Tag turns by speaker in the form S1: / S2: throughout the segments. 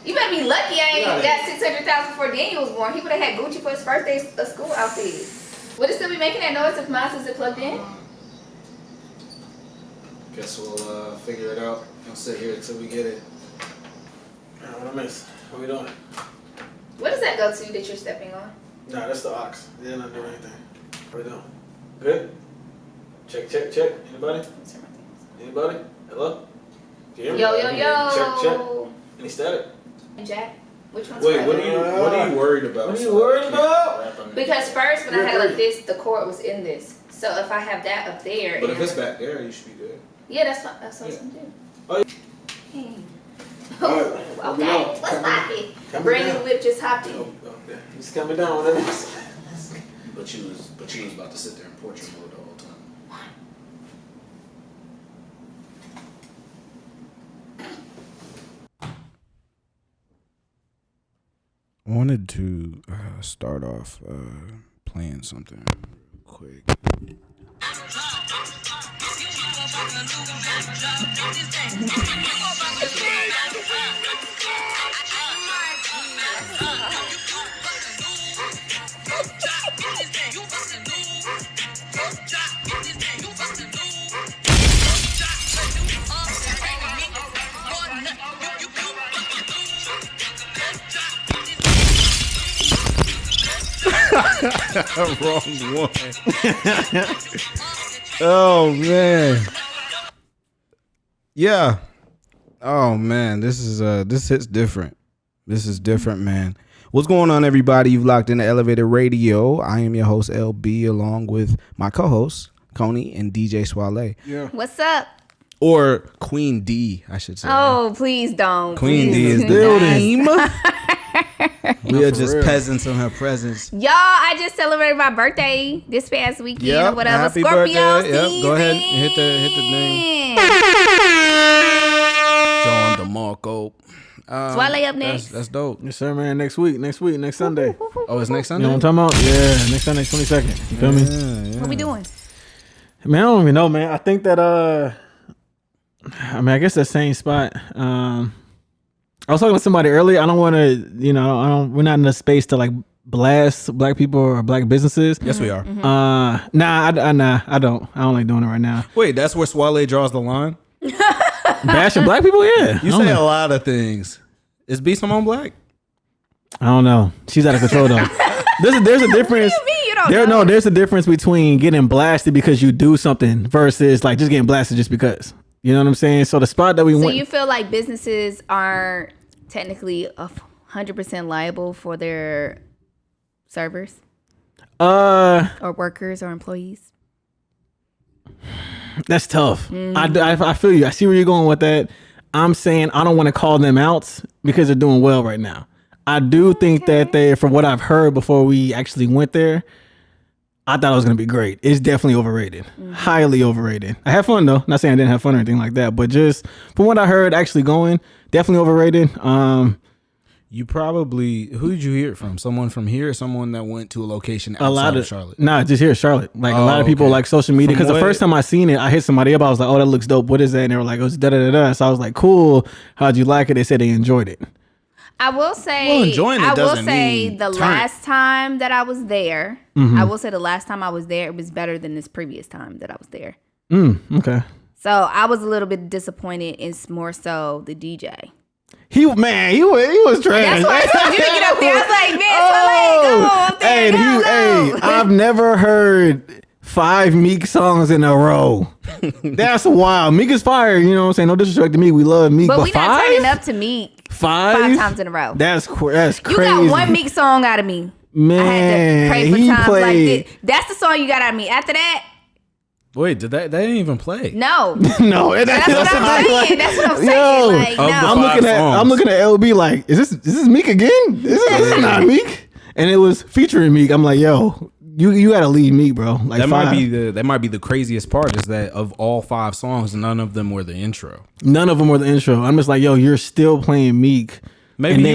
S1: You better be lucky I ain't got 600,000 before Daniel was born. He would have had Gucci for his first day of school outfit. Would it still be making that noise if mine isn't plugged in?
S2: Guess we'll figure it out. I'll sit here until we get it.
S3: What I miss? What we doing?
S1: What does that go to that you're stepping on?
S3: Nah, that's the aux. They didn't do anything. What we doing? Good? Check. Anybody? Anybody? Hello?
S1: Yo.
S3: Check. Any static?
S1: Jack, which one's
S2: Wait, what are you worried about?
S3: What are you worried about?
S1: Because first, when I had it like this, the cord was in this. So if I have that up there,
S2: but if it's back there, you should be good.
S1: Yeah, that's what I was gonna do.
S3: Oh,
S1: Okay, let's pop it. Brand new whip just hopped in.
S3: Okay. Just coming down, whatever.
S2: But you was about to sit there in portrait mode the whole time.
S4: I wanted to start off playing something real quick. Wrong one. Oh man. Yeah. Oh man, this hits different. This is different, man. What's going on, everybody? You've locked into Elevated Radio. I am your host, LB, along with my co-hosts, Koney and DJ Swale.
S3: Yeah.
S1: What's up?
S4: Or Queen D, I should say.
S1: Oh, please don't.
S4: Queen D is the name. We are just peasants in her presence.
S1: Y'all, I just celebrated my birthday this past weekend or whatever.
S4: Happy
S1: Scorpio
S4: birthday.
S1: season.
S4: Go ahead and hit the name. John DeMarco.
S1: Swale up next.
S4: That's dope.
S3: Yes, sir, man. Next Sunday.
S4: Oh, it's next Sunday?
S3: You know what I'm talking about? Yeah, next Sunday, 22nd. You feel me?
S4: Yeah.
S1: What we doing?
S3: Man, I don't even know, man. I think that, I guess that same spot. I was talking to somebody earlier. I don't want to, we're not in a space to like blast black people or black businesses.
S4: Yes, we are.
S3: Nah, I don't. I don't like doing it right now.
S4: Wait, that's where Swale draws the line?
S3: Bashing black people? Yeah.
S4: You say a lot of things. Is B Simone black?
S3: I don't know. She's out of control though. There's a difference.
S1: What do you mean you don't know?
S3: No, there's a difference between getting blasted because you do something versus like just getting blasted just because. You know what I'm saying? So the spot that we went.
S1: So you feel like businesses aren't technically 100% liable for their servers? Or workers or employees?
S3: That's tough. I feel you. I see where you're going with that. I'm saying I don't want to call them out because they're doing well right now. I do think that they, from what I've heard before we actually went there, I thought it was going to be great. It's definitely overrated. Highly overrated. I had fun though. Not saying I didn't have fun or anything like that, but just from what I heard actually going, definitely overrated.
S4: You probably, who did you hear it from? Someone from here or someone that went to a location outside of Charlotte?
S3: Nah, just here in Charlotte. Like a lot of people like social media. Because the first time I seen it, I hit somebody up. I was like, oh, that looks dope. What is that? And they were like, oh, it's da-da-da-da. So I was like, cool. How'd you like it? They said they enjoyed it.
S1: I will say, the last time that I was there, I will say the last time I was there, it was better than this previous time that I was there.
S3: Okay.
S1: So I was a little bit disappointed. It's more so the DJ.
S3: He was trash.
S1: That's why I told you to get up there. I was like, man, go up there.
S3: I've never heard 5 Meek songs in a row. That's wild. Meek is fire. You know what I'm saying? No disrespect to Meek. We love Meek. But
S1: we not turning up to Meek 5 times in a row.
S3: That's crazy.
S1: You got one Meek song out of me.
S3: Man,
S1: I had to pray for times like this. That's the song you got out of me. After that,
S4: wait, did that? They didn't even play.
S1: no.
S3: No,
S1: That's what I'm saying. That's what I'm saying.
S3: Yo,
S1: Like, no.
S3: I'm looking at LB like, is this Meek again? This is not Meek. And it was featuring Meek. I'm like, yo, you gotta leave Meek, bro. Like
S4: that might be the craziest part is that of all 5 songs, none of them were the intro.
S3: None of them were the intro. I'm just like, yo, you're still playing Meek.
S4: Maybe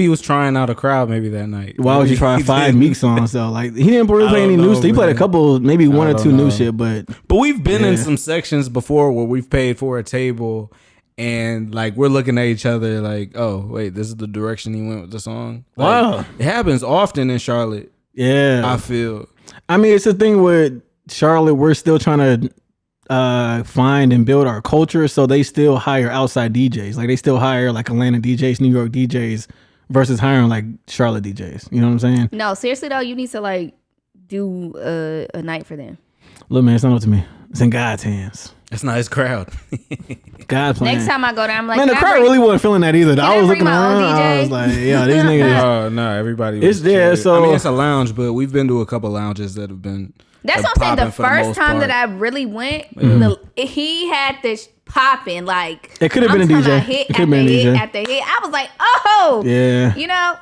S4: he was trying out a crowd maybe that night.
S3: Why would you try 5 Meek songs though? Like he didn't really play any new stuff. He played a couple, maybe 1 or 2 new shit, but
S4: we've been in some sections before where we've paid for a table and like we're looking at each other like, oh wait, this is the direction he went with the song. Like,
S3: Wow.
S4: it happens often in Charlotte.
S3: Yeah,
S4: I feel.
S3: I mean, it's the thing with Charlotte. We're still trying to find and build our culture, so they still hire outside DJs. Like they still hire like Atlanta DJs, New York DJs, versus hiring like Charlotte DJs. You know what I'm saying?
S1: No, seriously though, you need to like do a night for them.
S3: Look, man, it's not up to me. It's in God's hands.
S4: It's not his crowd.
S3: God's plan.
S1: Next time I go there, I'm like,
S3: man, the
S1: "Can I
S3: crowd
S1: bring-"
S3: really wasn't feeling that either. I was
S1: bring
S3: looking
S1: my own
S3: around. I
S1: DJ?
S3: was like, yeah, these niggas.
S4: Oh no, everybody.
S3: It's
S4: Was
S3: there,
S4: chill.
S3: so-
S4: I mean, it's a lounge, but we've been to a couple lounges that have been.
S1: That's what I'm saying. The
S4: popping for
S1: first time
S4: most
S1: that
S4: part.
S1: I really went, he had this popping like
S3: It could have been a
S1: I'm talking
S3: DJ.
S1: about hit
S3: It could have been a
S1: after hit
S3: DJ.
S1: after hit. I was like, oh,
S3: Yeah,
S1: you know.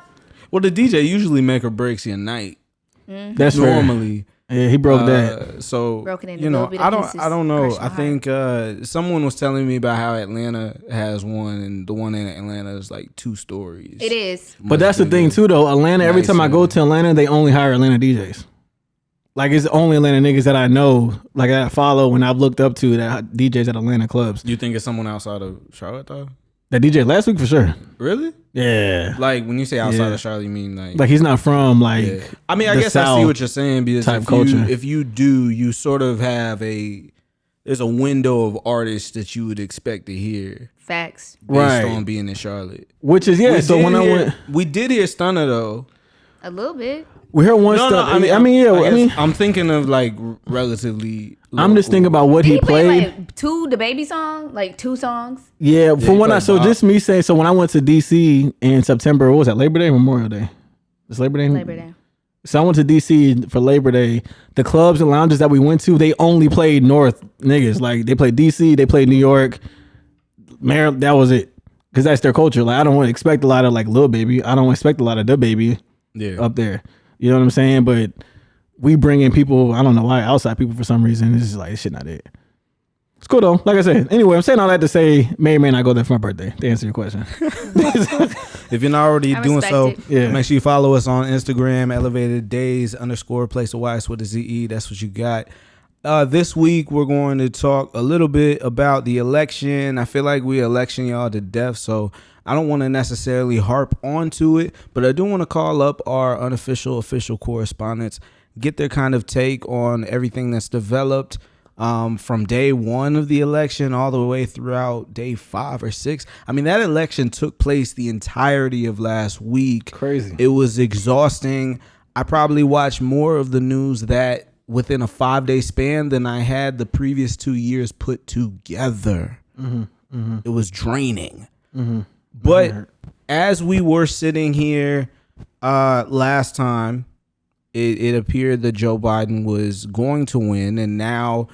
S4: Well, the DJ usually make or breaks your night.
S3: that's fair.
S4: Normally.
S3: Yeah, he broke that.
S4: So
S1: Broken into
S4: you know,
S1: little bit of pieces,
S4: I don't know.
S1: crushed my
S4: I think someone was telling me about how Atlanta has one, and the one in Atlanta is like 2 stories.
S1: It is.
S3: But that's the thing too, though. Atlanta. Every time I go to Atlanta, they only hire Atlanta DJs. Like it's only Atlanta niggas that I know, like that I follow, and I've looked up to that DJs at Atlanta clubs.
S4: You think it's someone outside of Charlotte though?
S3: That DJ last week for sure.
S4: Really?
S3: Yeah.
S4: Like when you say outside
S3: Yeah.
S4: of Charlotte, you mean like?
S3: Like he's not from like.
S4: Yeah. I mean, I
S3: the
S4: guess I see
S3: South
S4: what you're saying because
S3: type culture.
S4: if you do, you sort of have there's a window of artists that you would expect to hear
S1: Facts.
S4: based
S3: Right.
S4: on being in Charlotte.
S3: Which is So when I went,
S4: we did hear Stunner though.
S1: A little bit.
S3: we heard one stuff. I mean,
S4: I'm thinking of like relatively.
S3: I'm just thinking about what
S1: Did
S3: he
S1: he play
S3: played.
S1: like the baby song, like 2 songs.
S3: Yeah,
S4: he
S3: from when
S4: played
S3: so
S4: Bob.
S3: just me saying. So when I went to DC in September, what was that? Labor Day, or Memorial Day. It's Labor Day.
S1: Labor Day.
S3: So I went to DC for Labor Day. The clubs and lounges that we went to, they only played North niggas. Like they played DC, they played New York, Maryland. That was it, because that's their culture. Like I don't expect a lot of like Lil Baby. I don't expect a lot of the Baby up there. You know what I'm saying? But we bring in people. I don't know why outside people for some reason. It's just like this shit not it. It's cool though. Like I said. Anyway, I'm saying all that to say may or may not go there for my birthday. To answer your question.
S4: If you're not already
S1: I
S4: doing
S1: respect
S4: so,
S1: it.
S3: Yeah.
S4: make sure you follow us on Instagram, elevateddays_place of Wise with a ZE. That's what you got. This week we're going to talk a little bit about the election. I feel like we election y'all to death, so I don't want to necessarily harp onto it, but I do want to call up our unofficial official correspondents, get their kind of take on everything that's developed from day 1 of the election all the way throughout day 5 or 6. I mean, that election took place the entirety of last week.
S3: Crazy.
S4: It was exhausting. I probably watched more of the news that within a 5-day span than I had the previous 2 years put together. It was draining. But as we were sitting here last time, it appeared that Joe Biden was going to win, and now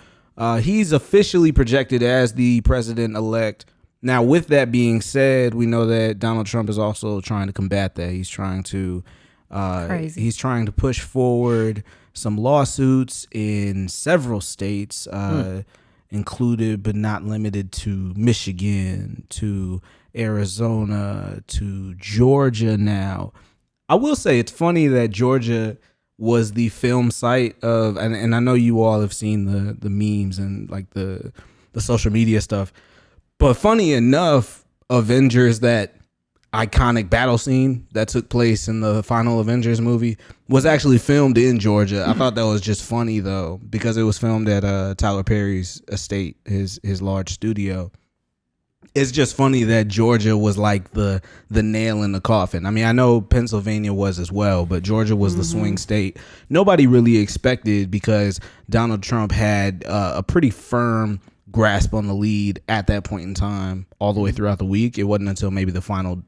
S4: he's officially projected as the president-elect. Now, with that being said, we know that Donald Trump is also trying to combat that. He's trying to push forward some lawsuits in several states, included but not limited to Michigan, to Arizona, to Georgia now. I will say it's funny that Georgia was the film site of, and I know you all have seen the memes and like the social media stuff, but funny enough, Avengers, that iconic battle scene that took place in the final Avengers movie, was actually filmed in Georgia. I thought that was just funny though, because it was filmed at Tyler Perry's estate, his large studio. It's just funny that Georgia was like the nail in the coffin. I mean, I know Pennsylvania was as well, but Georgia was the swing state. Nobody really expected, because Donald Trump had a pretty firm grasp on the lead at that point in time, all the way throughout the week. It wasn't until maybe the final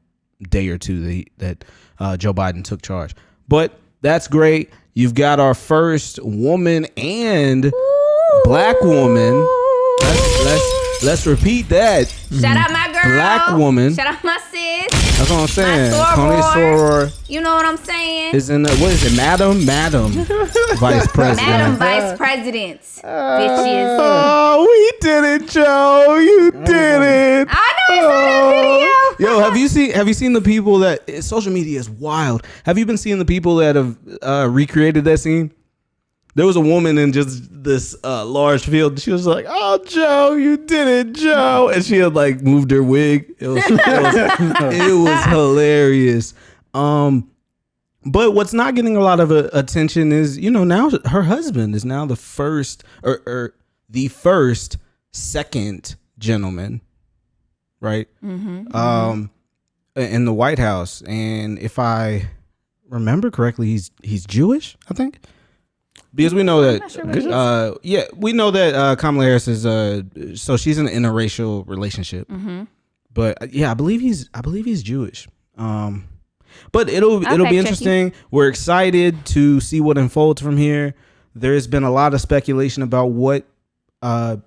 S4: day or two that Joe Biden took charge. But that's great. You've got our first woman and black woman. Let's repeat that.
S1: Shout out my girl.
S4: Black woman.
S1: Shout out my sis.
S4: That's what I'm saying.
S1: My
S4: Koney
S1: soror. You know what I'm saying?
S4: is in what is it? Madam Vice President.
S1: Madam Vice President. Bitches.
S4: Oh, we did it, Joe. You did it.
S1: I know you saw that video.
S4: Yo, have you seen the people social media is wild. Have you been seeing the people that have recreated that scene? There was a woman in just this large field. She was like, "Oh, Joe, you did it, Joe!" And she had like moved her wig. It was hilarious. But what's not getting a lot of attention is, now her husband is now the first or the first second gentleman, right? In the White House, and if I remember correctly, he's Jewish, I think. Because we know that, we know that Kamala Harris is so she's in an interracial relationship. But I believe he's Jewish. But it'll be interesting. We're excited to see what unfolds from here. There's been a lot of speculation about what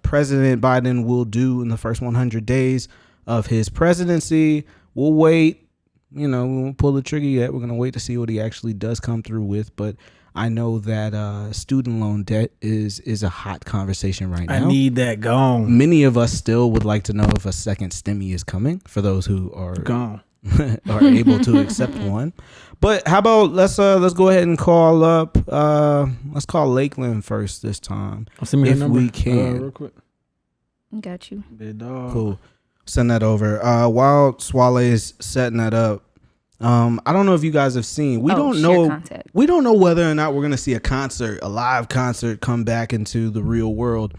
S4: President Biden will do in the first 100 days of his presidency. We'll wait. We won't pull the trigger yet. We're gonna wait to see what he actually does come through with. But I know that student loan debt is a hot conversation right now.
S3: I need that gone.
S4: Many of us still would like to know if a second stimmy is coming for those who are
S3: gone.
S4: are able to accept one. But how about let's go ahead and call up let's call Lakeland first this time.
S3: If we
S4: can.
S3: Real quick.
S1: Got you.
S3: Big dog.
S4: Cool. Send that over. While Swale is setting that up, I don't know if you guys have seen. We don't know whether or not we're gonna see a live concert come back into the real world.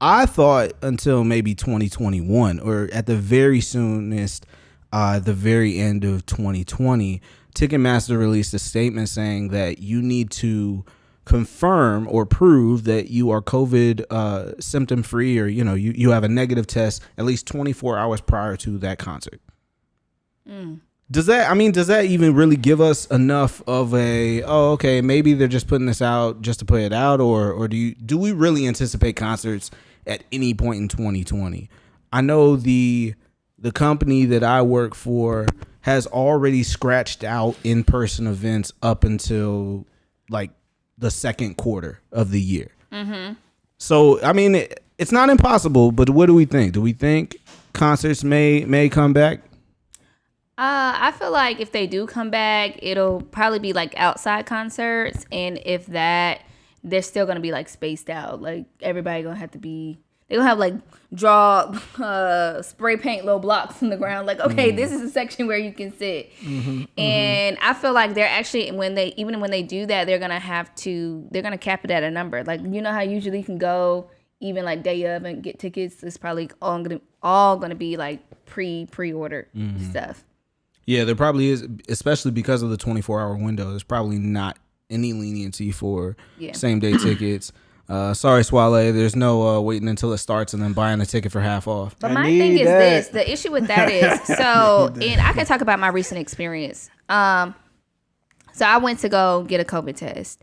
S4: I thought until maybe 2021 or at the very soonest, the very end of 2020, Ticketmaster released a statement saying that you need to confirm or prove that you are COVID symptom free, or you have a negative test at least 24 hours prior to that concert. Does that even really give us enough of okay, maybe they're just putting this out just to put it out, or do we really anticipate concerts at any point in 2020? I know the company that I work for has already scratched out in-person events up until like the second quarter of the year. So, it's not impossible, but what do we think? Do we think concerts may come back?
S1: I feel like if they do come back, it'll probably be like outside concerts. And if that, they're still going to be like spaced out. Like everybody going to have to be... They're going to have like draw spray paint little blocks in the ground. Like, okay, this is a section where you can sit. And I feel like they're actually, when they do that, they're going to cap it at a number. Like, how usually you can go even like day of and get tickets. It's probably all going to be like pre-ordered stuff.
S4: Yeah, there probably is, especially because of the 24-hour window. There's probably not any leniency for same-day tickets. Sorry, Swale. There's no waiting until it starts and then buying a ticket for half off.
S1: But my thing is this. The issue with that is, and I can talk about my recent experience. So I went to go get a COVID test.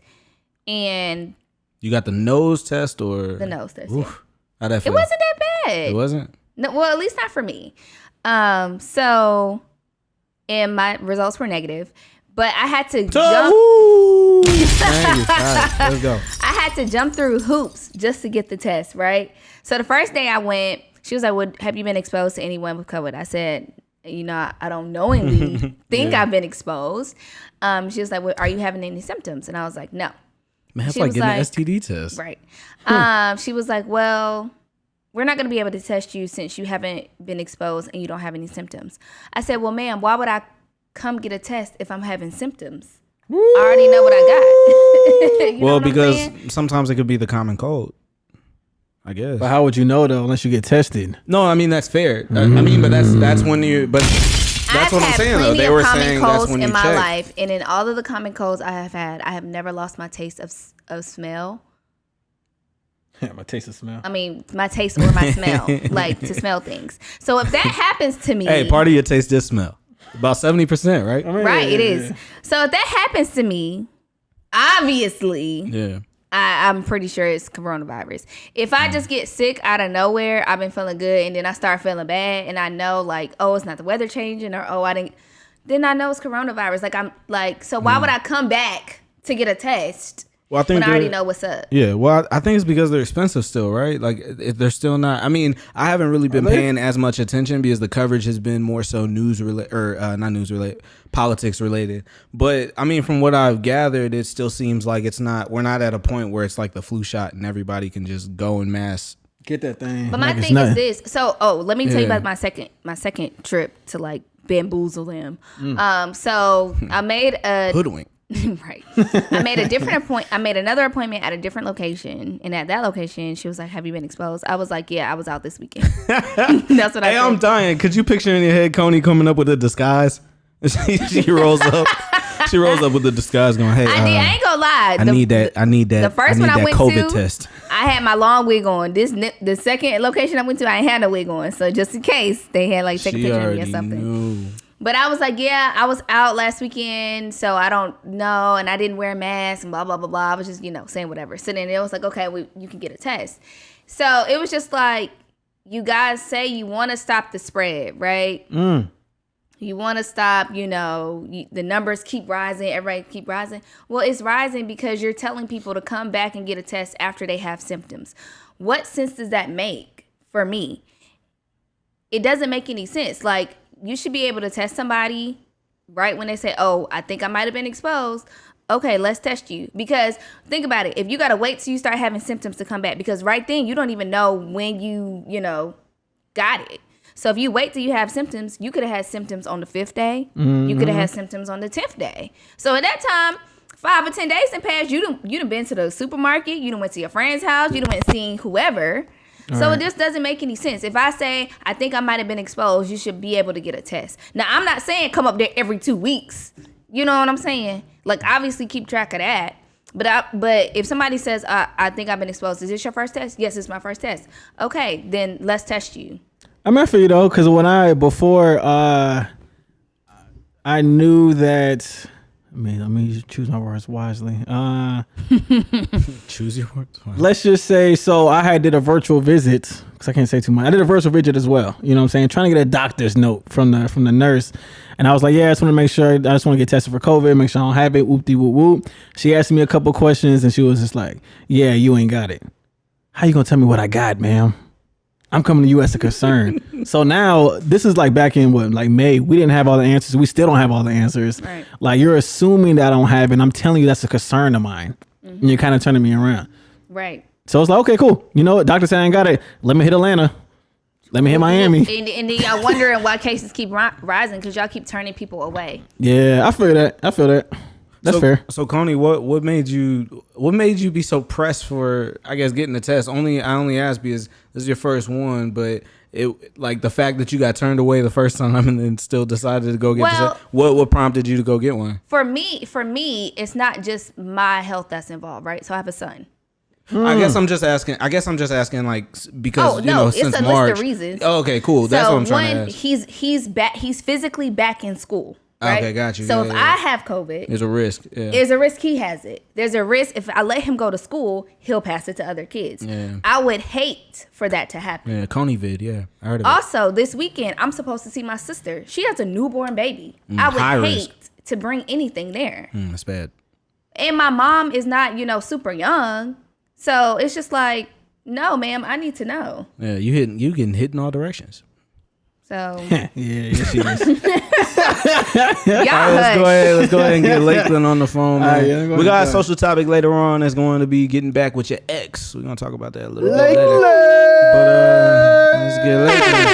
S1: And... You
S4: got the nose test or...
S1: The nose test,
S4: How'd that feel?
S1: It wasn't that bad.
S4: It wasn't?
S1: No, well, at least not for me. And my results were negative. But I had to jump...
S4: Let's go.
S1: I had to jump through hoops just to get the test, right? So the first day I went, she was like, have you been exposed to anyone with COVID? I said, I don't knowingly think I've been exposed. She was like, are you having any symptoms? And I was like, no.
S4: Man, that's like getting an STD test.
S1: Right. She was like, well, we're not going to be able to test you since you haven't been exposed and you don't have any symptoms. I said, well, ma'am, why would I come get a test if I'm having symptoms? Woo! I already know what I got.
S4: Well, because sometimes it could be the common cold, I guess.
S3: But how would you know though unless you get tested?
S4: No, that's fair. But that's when you. But that's what I'm saying though. They were saying that's when you check.
S1: In my life, and in all of the common colds I have had, I have never lost my taste of smell.
S3: Yeah, my taste of smell.
S1: My taste or my smell, like to smell things. So if that happens to me,
S4: hey, part of your taste is smell. About 70%, right?
S1: Right, it is. So if that happens to me, obviously, I'm pretty sure it's coronavirus. If I just get sick out of nowhere, I've been feeling good, and then I start feeling bad, and I know like, oh, it's not the weather changing, or I didn't. Then I know it's coronavirus. So why would I come back to get a test?
S4: Well, I think
S1: when I already know what's up.
S4: Yeah, well, I think it's because they're expensive still, right? Like, if they're still not. I mean, I haven't really been paying as much attention because the coverage has been more so not news related, politics related. But I mean, from what I've gathered, it still seems like we're not at a point where it's like the flu shot and everybody can just go en masse.
S3: Get that thing.
S1: But my thing is this. So, let me tell you about my second trip to like bamboozle them. So I made a
S4: Hoodwink.
S1: right. I made another appointment at a different location, and at that location, she was like, "Have you been exposed?" I was like, "Yeah, I was out this weekend." That's what I said.
S4: I'm dying. Could you picture in your head Koney coming up with a disguise? she rolls up. She rolls up with the disguise, going, "Hey,
S1: I ain't gonna lie.
S4: I need that. The first one I went
S1: COVID
S4: to, test.
S1: I had my long wig on. The second location I went to, I ain't had no wig on. So just in case they had like take a picture of me or something.
S4: Knew.
S1: But I was like, yeah, I was out last weekend, so I don't know, and I didn't wear a mask and blah blah blah blah. I was just saying whatever. So then it was like, okay, you can get a test. So it was just like, you guys say you want to stop the spread, right? You want to stop, the numbers keep rising, everybody keep rising. Well, it's rising because you're telling people to come back and get a test after they have symptoms. What sense does that make for me? It doesn't make any sense. Like, you should be able to test somebody right when they say, oh, I think I might have been exposed. Okay, let's test you. Because think about it. If you got to wait till you start having symptoms to come back, because right then you don't even know when you got it. So if you wait till you have symptoms, you could have had symptoms on the 5th day. Mm-hmm. You could have had symptoms on the 10th day. So at that time, 5 or 10 days done passed. You done been to the supermarket. You done went to your friend's house. You done went seen whoever. So it just doesn't make any sense. If I say, I think I might have been exposed, you should be able to get a test. Now, I'm not saying come up there every 2 weeks. You know what I'm saying? Like, obviously keep track of that. But if somebody says, I think I've been exposed, is this your first test? Yes, it's my first test. Okay, then let's test you.
S3: I'm not for you though, because before I knew that. Let me choose my words wisely.
S4: Choose your words wisely.
S3: Let's just say, so I did a virtual visit, because I can't say too much. I did a virtual visit as well. You know what I'm saying? Trying to get a doctor's note from the nurse. And I was like, yeah, I just want to make sure, I just want to get tested for COVID, make sure I don't have it, whoop-de whoop whoop. She asked me a couple questions, and she was just like, yeah, you ain't got it. How you going to tell me what I got, ma'am? I'm coming to you as a concern. So now this is like back in May. We didn't have all the answers. We still don't have all the answers.
S1: Right.
S3: Like, you're assuming that I don't have it. And I'm telling you that's a concern of mine. Mm-hmm. And you're kind of turning me around.
S1: Right.
S3: So it's like, okay, cool. You know what? Doctor said I ain't got it. Let me hit Atlanta. Let me hit Miami.
S1: And then y'all wondering why cases keep rising because y'all keep turning people away.
S3: Yeah, I feel that. That's fair.
S4: So Koney, what made you be so pressed for, I guess, getting the test? I only asked because this is your first one, but it, like, the fact that you got turned away the first time and then still decided to go get the test. What prompted you to go get one?
S1: For me, it's not just my health that's involved, right? So I have a son.
S4: I guess I'm just asking like, because since
S1: it's a
S4: March.
S1: list of reasons.
S4: Oh, okay, cool. That's what I'm trying to ask.
S1: He's back. He's physically back in school. Right?
S4: Okay, got you.
S1: So if I have COVID,
S4: there's a risk. Yeah.
S1: There's a risk he has it. There's a risk if I let him go to school, he'll pass it to other kids.
S4: Yeah.
S1: I would hate for that to happen.
S4: Yeah, Koney vid. Yeah, I heard of it.
S1: Also, this weekend, I'm supposed to see my sister. She has a newborn baby. I would hate to bring anything there.
S4: That's bad.
S1: And my mom is not, super young. So it's just like, no, ma'am, I need to know.
S4: Yeah, you getting hit in all directions.
S1: So
S3: yeah, she is.
S4: Let's go ahead and get Lakeland on the phone, man.
S3: Yeah,
S4: we got a social topic later on that's going to be getting back with your ex. We're gonna talk about that a little bit later. But let's get Lakeland.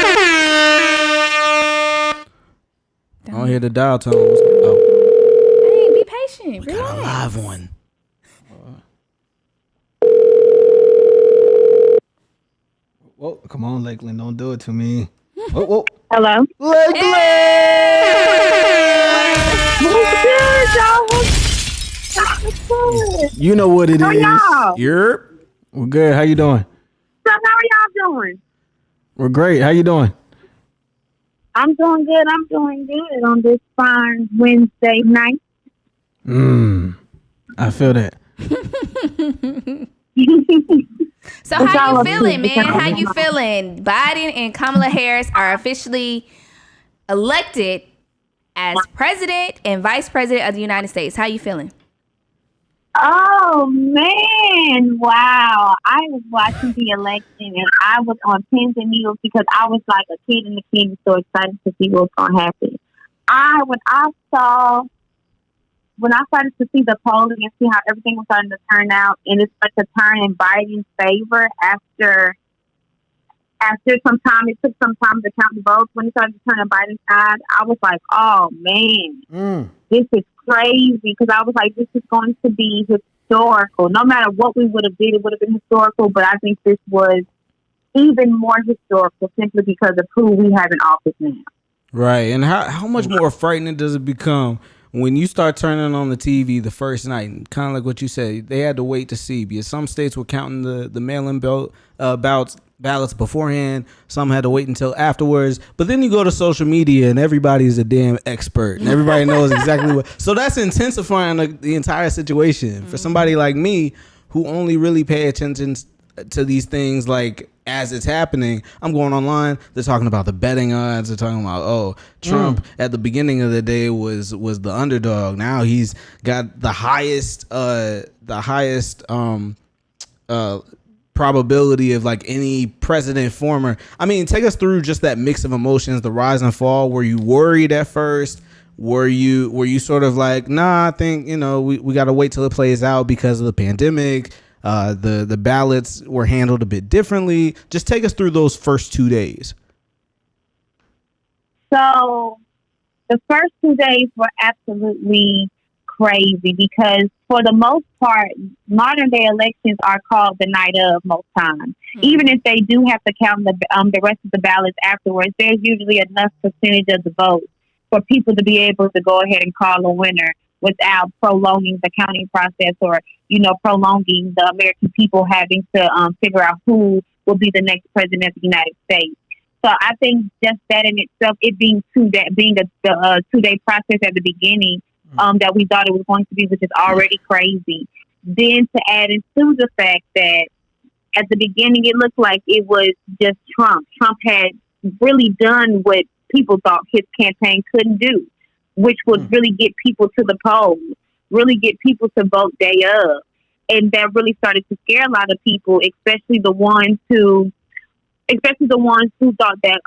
S4: I don't hear the dial tone.
S1: Hey, be patient. Relax.
S4: Got a live one.
S3: Whoa, come on, Lakeland, don't do it to me. Whoa.
S5: Hello.
S3: Lakeland! You know what it
S5: How
S3: is.
S5: y'all?
S3: We're good. How you doing?
S5: So how are y'all doing?
S3: We're great. How you doing?
S5: I'm doing good. I'm doing good on this fine Wednesday night.
S3: I feel that.
S1: So how you feeling, man? How you feeling? Biden and Kamala Harris are officially elected as president and vice president of the United States. How you feeling?
S5: Oh man, wow. I was watching the election and I was on pins and needles because I was like a kid in the candy store excited to see what's gonna happen. I when I saw when I started to see the polling and see how everything was starting to turn out and it started to turn in Biden's favor after some time, it took some time to count the votes. When it started to turn on Biden's side, I was like, oh man, this is crazy. Because I was like, this is going to be historical. No matter what we would have did, it would have been historical. But I think this was even more historical simply because of who we have in office now.
S4: Right. And how much more frightening does it become when you start turning on the TV the first night? And kind of like what you said, they had to wait to see because some states were counting the mail-in ballots beforehand. Some had to wait until afterwards. But then you go to social media and everybody's a damn expert and everybody knows exactly what. So that's intensifying the entire situation. For somebody like me who only really pay attention to these things like as it's happening, I'm going online. They're talking about the betting odds. They're talking about Trump at the beginning of the day was the underdog. Now he's got the highest probability of like any president former. I mean, take us through just that mix of emotions, the rise and fall. Were you worried at first? Were you sort of like, nah, I think, we got to wait till it plays out because of the pandemic? The ballots were handled a bit differently. Just take us through those first 2 days.
S5: So the first 2 days were absolutely crazy because for the most part, modern day elections are called the night of most times. Even if they do have to count the rest of the ballots afterwards, there's usually enough percentage of the vote for people to be able to go ahead and call a winner without prolonging the counting process or, prolonging the American people having to figure out who will be the next president of the United States. So I think just that in itself, it being a 2-day process at the beginning, that we thought it was going to be, which is already crazy. Then to add into the fact that at the beginning, it looked like it was just Trump. Trump had really done what people thought his campaign couldn't do, which would really get people to the polls, really get people to vote day of. And that really started to scare a lot of people, especially the ones who thought that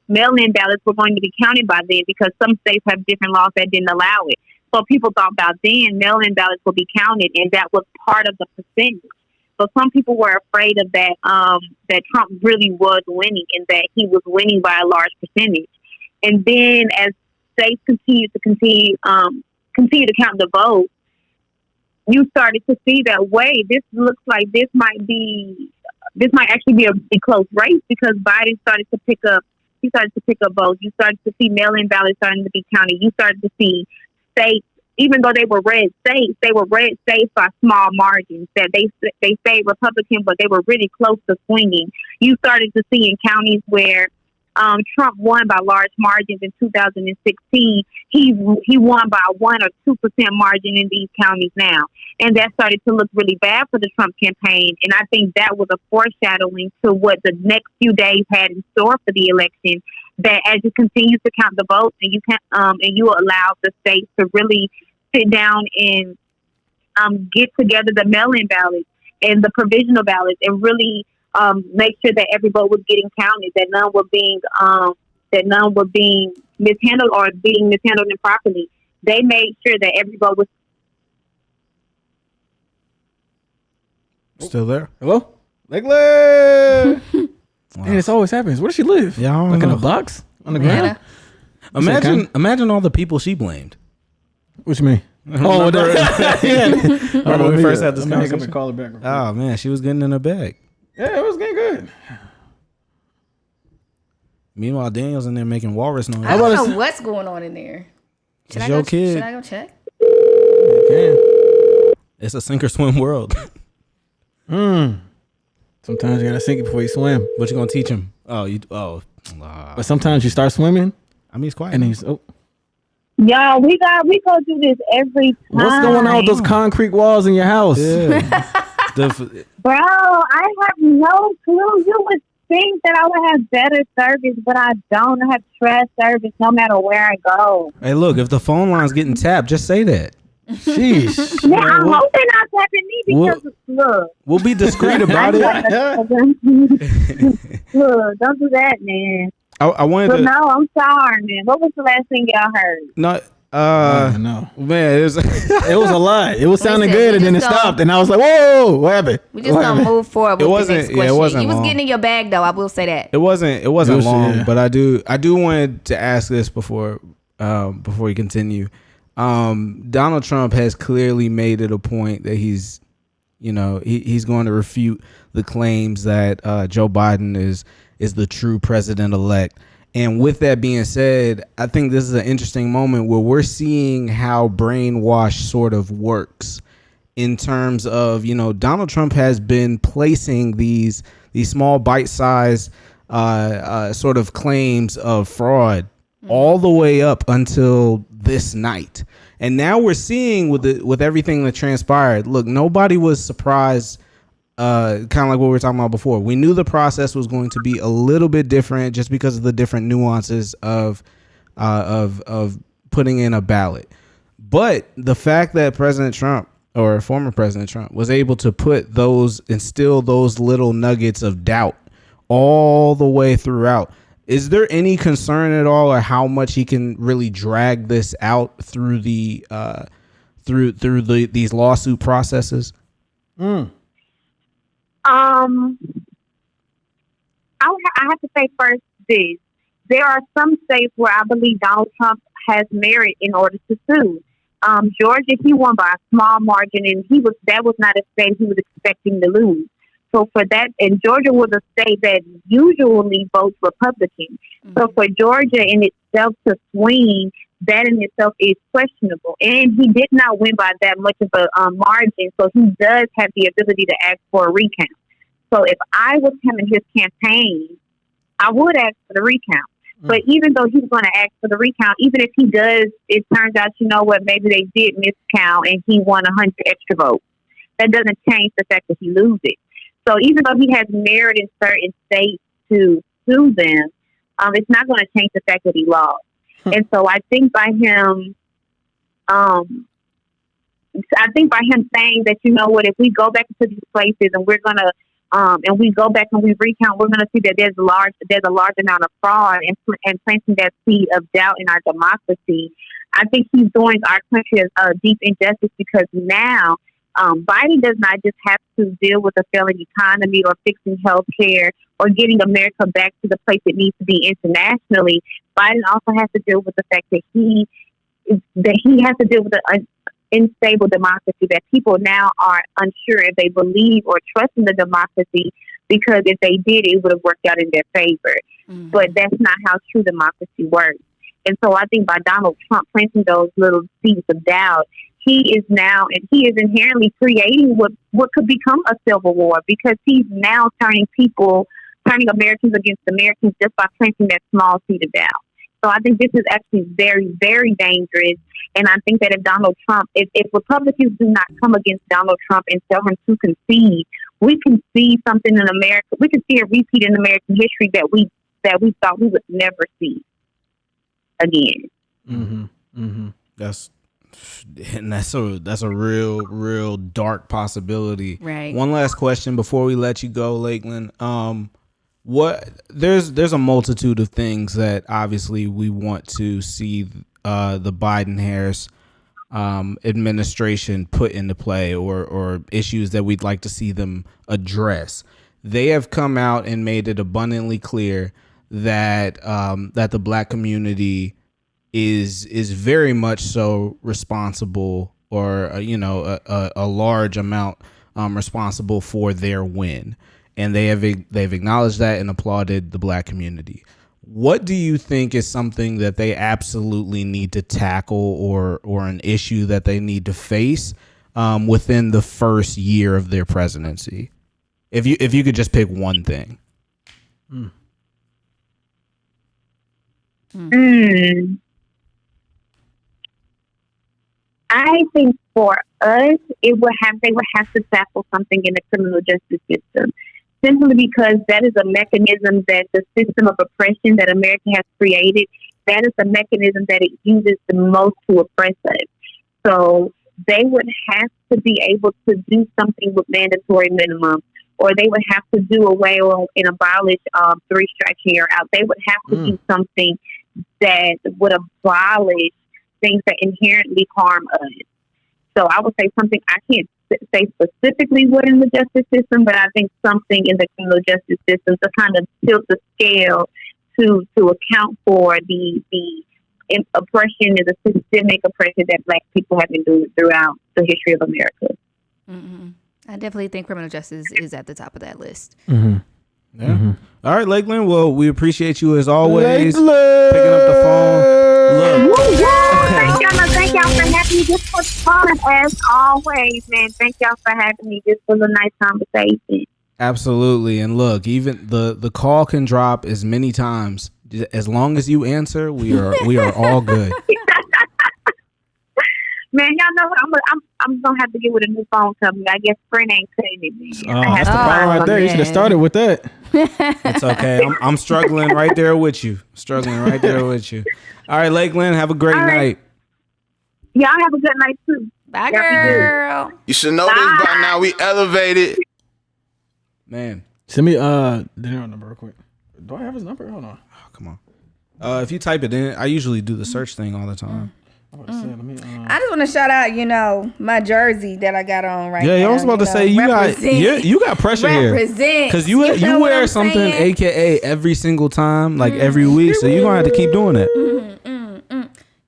S5: mail-in ballots were going to be counted by then, because some states have different laws that didn't allow it. So people thought about then mail-in ballots will be counted, and that was part of the percentage. So some people were afraid of that, that Trump really was winning and that he was winning by a large percentage. And then as states continue to count the votes, you started to see that, wait, this looks like this might actually be a close race, because Biden started to pick up votes. You started to see mail-in ballots starting to be counted. You started to see states, even though they were red states, by small margins, that they stayed Republican, but they were really close to swinging. You started to see in counties where Trump won by large margins in 2016. He won by 1 or 2% margin in these counties now. And that started to look really bad for the Trump campaign. And I think that was a foreshadowing to what the next few days had in store for the election, that as you continue to count the votes and you allow the states to really sit down and get together the mail-in ballots and the provisional ballots and really make sure that every vote was getting counted, that none were being mishandled or being mishandled improperly. They made sure that every vote was
S4: still there.
S3: Hello, Lakeland. Wow. And this always happens. Where does she live?
S4: Yeah, I don't
S3: like
S4: know.
S3: In a box on the ground.
S4: Imagine all the people she blamed.
S3: What you mean? Oh,
S4: Remember we first had this
S3: conversation.
S4: conversation?
S3: Call her back.
S4: Oh man, she was getting in her bag.
S3: Yeah, it was getting good.
S4: Meanwhile, Daniel's in there making walrus noise.
S1: I don't know what's going on in there.
S4: It's your kid.
S1: Should I go check?
S4: It's a sink or swim world.
S3: Sometimes you gotta sink it before you swim.
S4: What you gonna teach him?
S3: But sometimes you start swimming.
S4: I mean, it's quiet.
S3: And he's
S5: Y'all, we go do this every time.
S3: What's going on with those concrete walls in your house?
S4: Yeah.
S5: Bro, I have no clue. You would think that I would have better service, but I don't. I have trash service no matter where I go.
S4: Hey, look, if the phone line's getting tapped, just say that.
S3: Sheesh.
S5: Yeah, I hope they're not tapping me because look.
S4: We'll be discreet about it.
S5: Look, don't do that, man.
S4: I wanted
S5: But
S4: to.
S5: no, I'm sorry, man. What was the last thing y'all heard?
S4: No,
S3: No.
S4: man, it was.
S3: It was a lot. It was sounding
S1: Listen,
S3: good,
S1: we
S3: and then it
S1: just gonna-
S3: stopped, and I was like, "Whoa, what happened?"
S1: We just gonna move forward with
S4: wasn't-
S1: the next
S4: yeah,
S1: question.
S4: it wasn't
S1: You was
S4: long.
S1: getting in your bag though. I will say that.
S4: It wasn't
S3: It was,
S4: long,
S3: yeah.
S4: but I do wanted to ask this before we continue. Donald Trump has clearly made it a point that he's going to refute the claims that Joe Biden is the true president-elect. And with that being said, I think this is an interesting moment where we're seeing how brainwash sort of works in terms of, Donald Trump has been placing these small bite-sized sort of claims of fraud all the way up until this night. And now we're seeing with everything that transpired, look, nobody was surprised, kind of like what we were talking about before. We knew the process was going to be a little bit different just because of the different nuances of putting in a ballot. But the fact that President Trump or former President Trump was able to instill those little nuggets of doubt all the way throughout. Is there any concern at all, or how much he can really drag this out through these lawsuit processes?
S5: I have to say first this. There are some states where I believe Donald Trump has merit in order to sue. Georgia, he won by a small margin, and that was not a state he was expecting to lose. So for that, and Georgia was a state that usually votes Republican. Mm-hmm. So for Georgia in itself to swing, that in itself is questionable. And he did not win by that much of a margin, so he does have the ability to ask for a recount. So if I was him in his campaign, I would ask for the recount. Mm-hmm. But even though he's going to ask for the recount, even if he does, it turns out, maybe they did miscount and he won 100 extra votes. That doesn't change the fact that he loses. So even though he has merit in certain states to sue them, it's not going to change the fact that he lost. And so I think by him, saying that, if we go back to these places and we're going to, and we go back and we recount, we're going to see that there's a large amount of fraud and planting that seed of doubt in our democracy. I think he's doing our country a deep injustice because now, Biden does not just have to deal with a failing economy or fixing health care or getting America back to the place it needs to be internationally. Biden also has to deal with the fact that he has to deal with an unstable democracy, that people now are unsure if they believe or trust in the democracy, because if they did, it would have worked out in their favor. Mm-hmm. But that's not how true democracy works. And so I think by Donald Trump planting those little seeds of doubt, he is inherently creating what could become a civil war, because he's now turning Americans against Americans just by planting that small seed of doubt. So I think this is actually very, very dangerous. And I think that if Republicans do not come against Donald Trump and tell him to concede, we can see something in America. We can see a repeat in American history that we thought we would never see again.
S4: Mm-hmm. Mm-hmm. That's a real dark possibility.
S1: Right.
S4: One last question before we let you go, Lakeland. There's a multitude of things that obviously we want to see the Biden-Harris administration put into play, or issues that we'd like to see them address. They have come out and made it abundantly clear that the Black community is very much so responsible, or a large amount responsible for their win, and they've acknowledged that and applauded the Black community. What do you think is something that they absolutely need to tackle, or an issue that they need to face within the first year of their presidency? If you could just pick one thing.
S5: I think for us, they would have to tackle something in the criminal justice system, simply because that is a mechanism that the system of oppression that America has created, that is the mechanism that it uses the most to oppress us. So they would have to be able to do something with mandatory minimum, or they would have to do away and abolish 3-strike hair out. They would have to do something that would abolish things that inherently harm us. So I would say something, I can't say specifically what in the justice system, but I think something in the criminal justice system to kind of tilt the scale to account for the oppression and the systemic oppression that Black people have endured throughout the history of America.
S1: Mm-hmm. I definitely think criminal justice is at the top of that list.
S4: Mm-hmm. Yeah. All right, Lakeland. Well, we appreciate you as always picking up the phone. Look.
S5: Thank y'all for having me. This was fun as always, man. Thank y'all for having me. This was a nice conversation.
S4: Absolutely. And look, even the call can drop as many times. As long as you answer, we are all good.
S5: Man, y'all know I'm gonna have to get with a new phone company. I guess Sprint ain't cutting it.
S3: That's the problem right there. You should have started with that.
S4: It's okay. I'm struggling right there with you. All right, Lakeland, have a great night.
S5: Y'all have a good night too.
S1: Bye, girl.
S6: You should know this by now. We elevated.
S4: Man.
S3: Send me DeNeiro number real quick. Do I have his number? Hold on.
S4: Oh, come on. If you type it in, I usually do the search thing all the time.
S1: I just want to shout out, my jersey that I got on right now.
S4: Yeah, I was about to say you got pressure here because you wear something, aka every single time, like every week. So you're gonna have to keep doing it.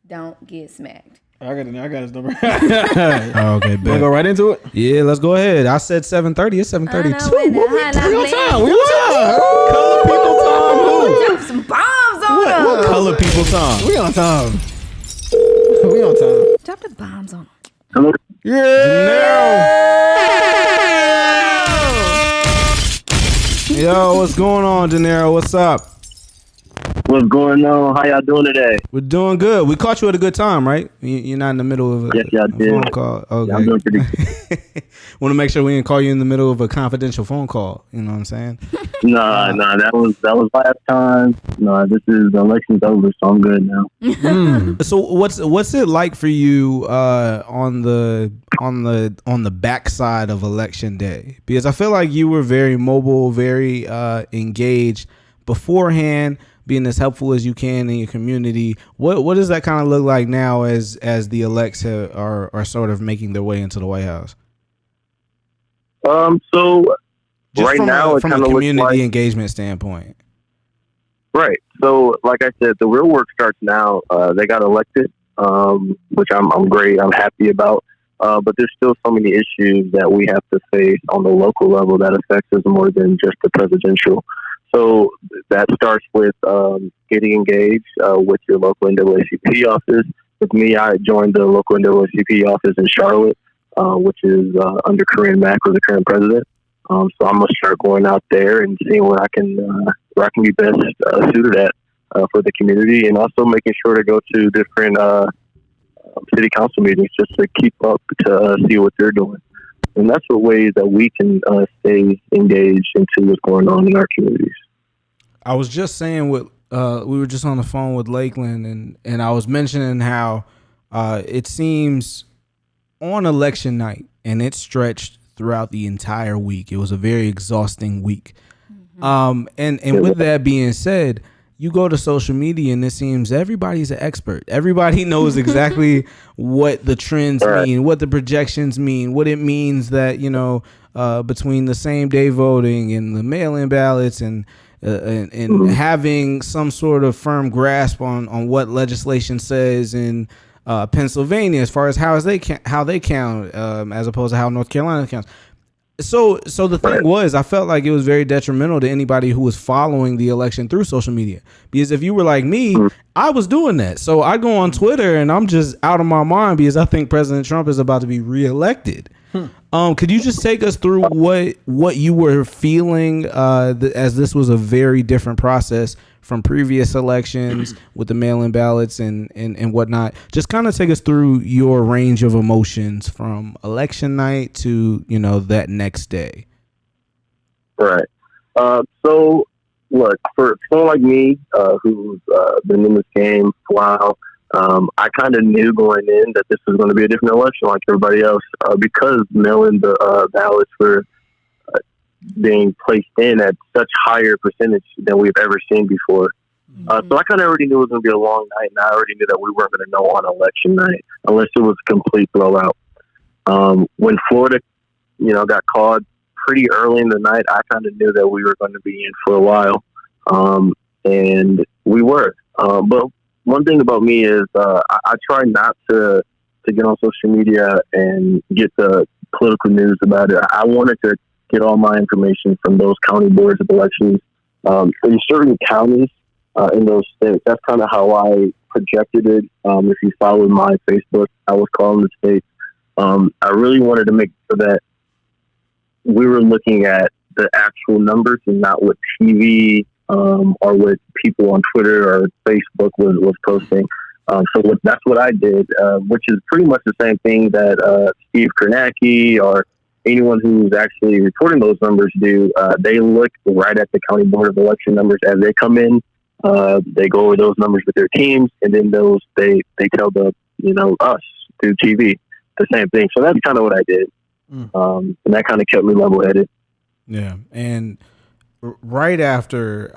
S1: Don't get smacked.
S3: I got his number.
S4: Okay,
S3: bet. Wanna go right into it?
S4: Yeah, let's go ahead. I said 7:30. It's 7:32.
S3: We on time. Color people time.
S1: Drop some bombs on them.
S3: What color people time? We on time. We on time.
S1: Drop the bombs on them.
S7: Hello?
S4: Yeah. Yo, what's going on, DeNeiro? What's up?
S7: What's going on? How y'all doing today?
S4: We're doing good. We caught you at a good time, right? You're not in the middle of a phone call. Okay.
S7: Yeah, I'm doing pretty good.
S4: Want to make sure we didn't call you in the middle of a confidential phone call. You know what I'm saying?
S7: Nah, that was last time. No, this is the election's over, so I'm good now.
S4: So what's it like for you on the backside of election day? Because I feel like you were very mobile, very engaged beforehand, being as helpful as you can in your community. What does that kind of look like now as the elects are sort of making their way into the White House?
S7: So
S4: just
S7: right now,
S4: from a community engagement standpoint.
S7: Right. So, like I said, the real work starts now. They got elected, which I'm great. I'm happy about. But there's still so many issues that we have to face on the local level that affects us more than just the presidential. So that starts with getting engaged with your local NAACP office. With me, I joined the local NAACP office in Charlotte, which is under Corinne Mack, who's the current president. So I'm gonna start going out there and seeing where I can be best suited at for the community, and also making sure to go to different city council meetings just to keep up to see what they're doing. And that's what ways that we can stay engaged into what's going on in our communities.
S4: I was just saying we were just on the phone with Lakeland, and I was mentioning how it seems on election night, and it stretched throughout the entire week. It was a very exhausting week. And with that being said, you go to social media and it seems everybody's an expert. Everybody knows exactly what the trends mean, what the projections mean, what it means that, between the same day voting and the mail-in ballots and having some sort of firm grasp on what legislation says in Pennsylvania as far as how they count as opposed to how North Carolina counts. So the thing was, I felt like it was very detrimental to anybody who was following the election through social media. Because if you were like me, I was doing that. So I go on Twitter and I'm just out of my mind because I think President Trump is about to be reelected. Could you just take us through what you were feeling as this was a very different process from previous elections with the mail-in ballots and whatnot? Just kind of take us through your range of emotions from election night to, that next day.
S7: Right. So, look, for someone like me who's been in this game a while, I kind of knew going in that this was going to be a different election like everybody else because mail-in ballots were being placed in at such higher percentage than we've ever seen before. So I kind of already knew it was going to be a long night, and I already knew that we weren't going to know on election night unless it was a complete blowout. When Florida, got called pretty early in the night, I kind of knew that we were going to be in for a while, and we were. But one thing about me is I try not to get on social media and get the political news about it. I wanted to get all my information from those county boards of elections in certain counties in those states. That's kind of how I projected it. If you followed my Facebook, I was calling the states. I really wanted to make sure that we were looking at the actual numbers and not what TV or what people on Twitter or Facebook was posting. That's what I did, which is pretty much the same thing that Steve Kornacki or anyone who's actually reporting those numbers do. They look right at the county board of election numbers as they come in. They go over those numbers with their teams, and then they tell us through TV the same thing. So that's kind of what I did, and that kind of kept me level-headed.
S4: Yeah, and right after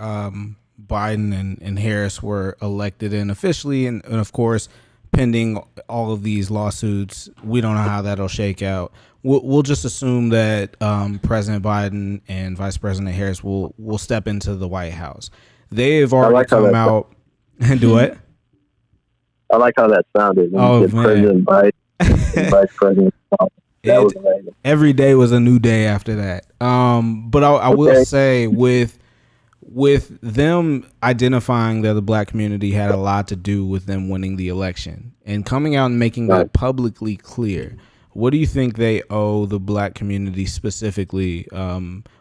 S4: Biden and Harris were elected in officially, and of course, pending all of these lawsuits, we don't know how that'll shake out. We'll just assume that President Biden and Vice President Harris will step into the White House. They've already come out and do it.
S7: I like how that sounded.
S4: Oh, man.
S7: President Biden and Vice President. That was amazing.
S4: Every day was a new day after that. But I will say with them identifying that the black community had a lot to do with them winning the election and coming out and making that publicly clear, what do you think they owe the black community specifically,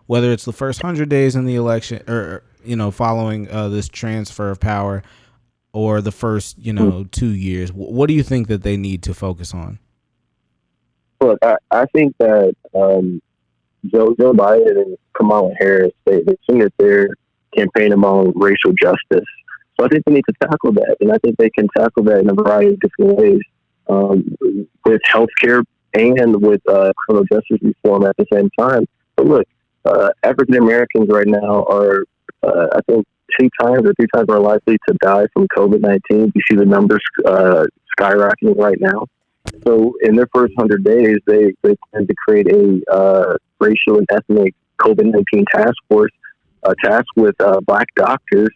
S4: whether it's the first 100 days in the election or, following this transfer of power or the first, 2 years? What do you think that they need to focus on?
S7: Look, I think that Joe Biden and Kamala Harris, they seem that they're campaigning among racial justice. So I think they need to tackle that, and I think they can tackle that in a variety of different ways, with healthcare and with criminal justice reform at the same time. But look, African Americans right now are, I think, 2 times or 3 times more likely to die from COVID-19. You see the numbers skyrocketing right now. So in their first 100 days, they plan to create a racial and ethnic COVID-19 task force, tasked with black doctors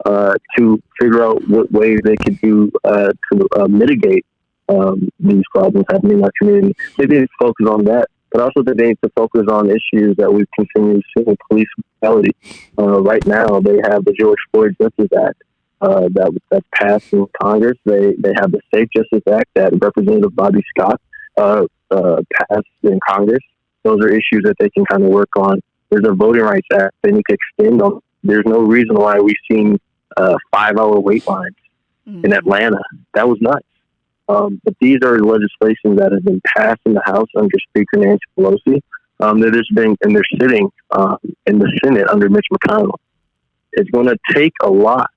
S7: to figure out what ways they could do to mitigate these problems happening in our community. They need to focus on that, but also they need to focus on issues that we've continued to see in police brutality. Right now, they have the George Floyd Justice Act that's passed in Congress. They have the Safe Justice Act that Representative Bobby Scott passed in Congress. Those are issues that they can kind of work on. There's a Voting Rights Act they need to extend on. There's no reason why we've seen 5-hour wait lines in Atlanta. That was nuts. But these are legislation that has been passed in the House under Speaker Nancy Pelosi. They're sitting in the Senate under Mitch McConnell. It's going to take a lot.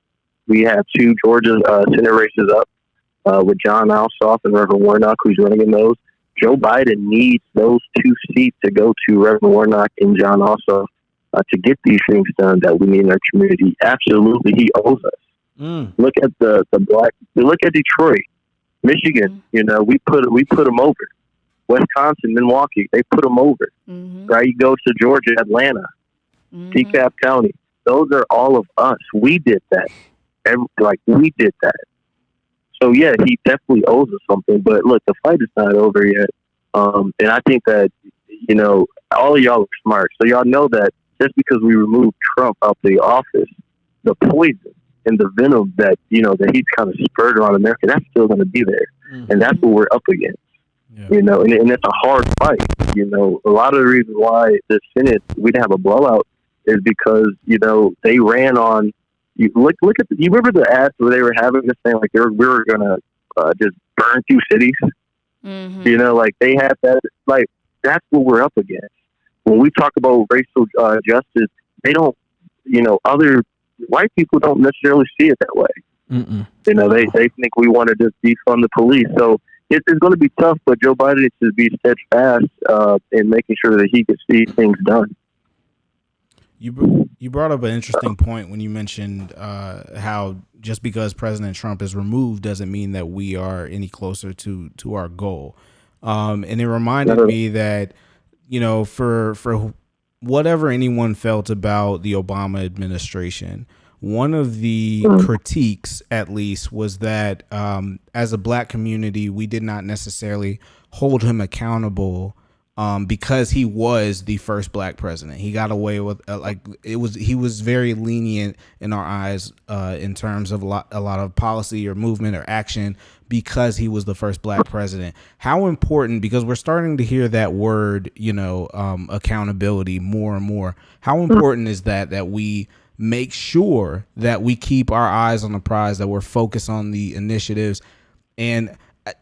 S7: We have 2 Georgia Senate races up with John Alsop and Reverend Warnock, who's running in those. Joe Biden needs those 2 seats to go to Reverend Warnock and John Alsop to get these things done that we need in our community. Absolutely, he owes us. Look at look at Detroit, Michigan. We put them over. Wisconsin, Milwaukee, they put them over. Right? You go to Georgia, Atlanta, DeKalb County. Those are all of us. We did that. We did that. So yeah, he definitely owes us something. But look, the fight is not over yet. And I think that all of y'all are smart. So y'all know that just because we removed Trump out the office, the poison and the venom that that he's kind of spurred around America, that's still going to be there, and that's what we're up against. Yeah. And it's a hard fight. A lot of the reason why the Senate we didn't have a blowout is because they ran on. You look at you remember the ads where they were having this thing like we were gonna just burn through cities. They had that. That's what we're up against. When we talk about racial justice, they don't. Other white people don't necessarily see it that way. You know, they think we want to just defund the police. So it's going to be tough, but Joe Biden needs to be steadfast in making sure that he can see things done.
S4: You brought up an interesting point when you mentioned how just because President Trump is removed doesn't mean that we are any closer to our goal. And it reminded me that, you know, for whatever anyone felt about the Obama administration, one of the critiques, at least, was that as a black community, we did not necessarily hold him accountable because he was the first black president. He got away with he was very lenient in our eyes in terms of a lot of policy or movement or action because he was the first black president. How important, because we're starting to hear that word, you know, accountability more and more. How important is that we make sure that we keep our eyes on the prize, that we're focused on the initiatives, and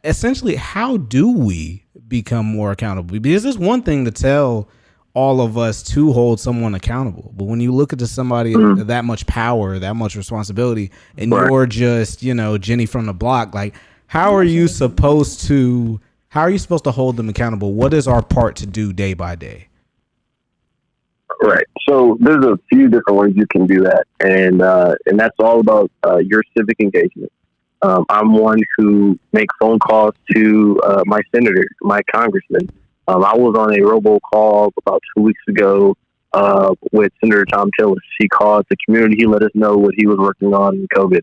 S4: essentially, how do we become more accountable? Because it's one thing to tell all of us to hold someone accountable, but when you look at somebody that much power, that much responsibility, and you're just, you know, Jenny from the block, like, how are you supposed to hold them accountable? What is our part to do day by day?
S7: Right. So there's a few different ways you can do that, and that's all about your civic engagement. I'm one who makes phone calls to my senators, my congressmen. I was on a robocall about 2 weeks ago with Senator Tom Tillis. He called the community. He let us know what he was working on in COVID.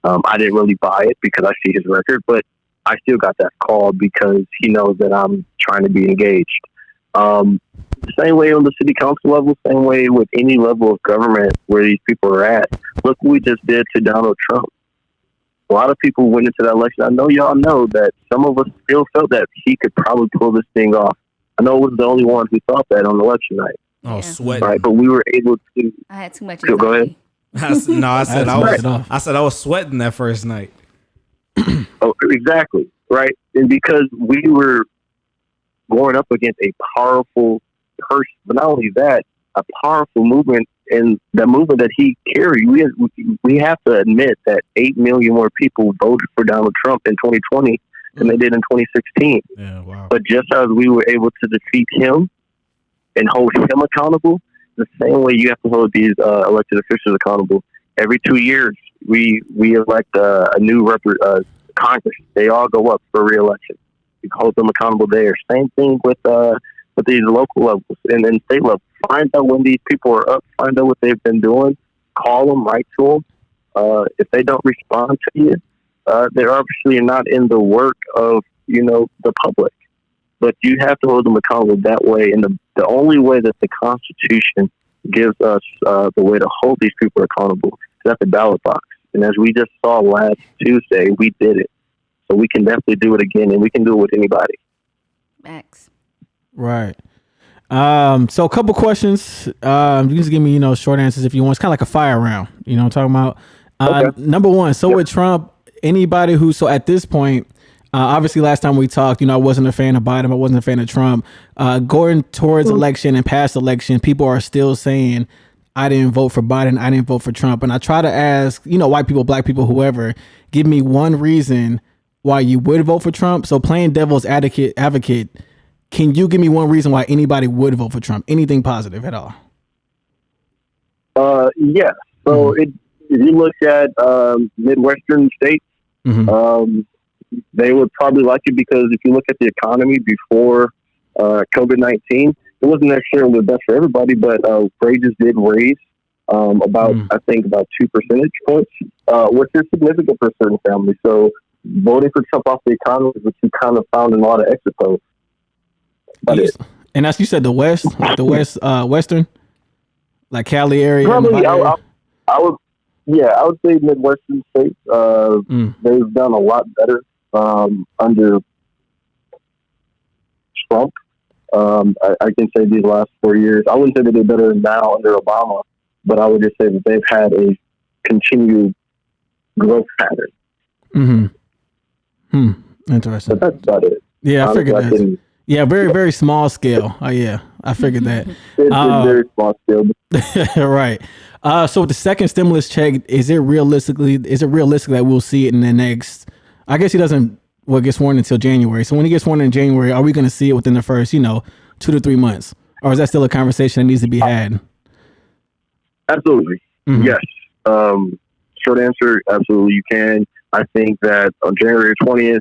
S7: I didn't really buy it because I see his record, but I still got that call because he knows that I'm trying to be engaged. Same way on the city council level, same way with any level of government where these people are at. Look what we just did to Donald Trump. A lot of people went into that election. I know y'all know that some of us still felt that he could probably pull this thing off. I know I was the only one who thought that on election night.
S4: Oh, sweat!
S7: Right, but we were able to.
S1: I had too much anxiety.
S7: Go ahead.
S4: I said I was sweating that first night.
S7: Oh, exactly. Right, and because we were going up against a powerful person, but not only that, a powerful movement, and the movement that he carried. We have to admit that 8 million more people voted for Donald Trump in 2020 than they did in 2016.
S4: Yeah, wow.
S7: But just as we were able to defeat him and hold him accountable, the same way you have to hold these elected officials accountable. Every 2 years, we elect a new Congress. They all go up for re-election. We hold them accountable there. Same thing with these local levels and state levels. Find out when these people are up. Find out what they've been doing. Call them, write to them. If they don't respond to you, they're obviously not in the work of, you know, the public. But you have to hold them accountable that way. And the only way that the Constitution gives us the way to hold these people accountable is at the ballot box. And as we just saw last Tuesday, we did it. So we can definitely do it again, and we can do it with anybody.
S1: Max.
S3: Right. So a couple questions. You can just give me, you know, short answers if you want. It's kind of like a fire round. You know what I'm talking about?
S7: Okay.
S3: Number one, so with Trump, anybody who, so at this point, obviously last time we talked, you know, I wasn't a fan of Biden. I wasn't a fan of Trump. Going towards election and past election, people are still saying, I didn't vote for Biden. I didn't vote for Trump. And I try to ask, you know, white people, black people, whoever, give me one reason why you would vote for Trump. So playing devil's advocate, can you give me one reason why anybody would vote for Trump? Anything positive at all?
S7: Yeah. So if you look at Midwestern states, they would probably like it because if you look at the economy before COVID-19, it wasn't necessarily the best for everybody, but wages did raise I think about 2 percentage points, which is significant for certain families. So voting for Trump off the economy is what you kind of found in a lot of exit polls.
S3: And as you said, the West, like the West, Western, like Cali area.
S7: Probably, I would say Midwestern states. They've done a lot better under Trump. I can say these last 4 years. I wouldn't say they did better now under Obama, but I would just say that they've had a continued growth pattern.
S3: Interesting.
S7: But that's about it.
S3: Yeah, I figured that. Yeah, very, very small scale. Oh yeah, I figured that.
S7: It's very small scale.
S3: Right. So with the second stimulus check, is it realistic that we'll see it in the next? I guess he doesn't get sworn until January. So when he gets sworn in January, are we going to see it within the first 2 to 3 months, or is that still a conversation that needs to be had?
S7: Absolutely.
S3: Mm-hmm.
S7: Yes. Short answer, absolutely you can. I think that on January 20th,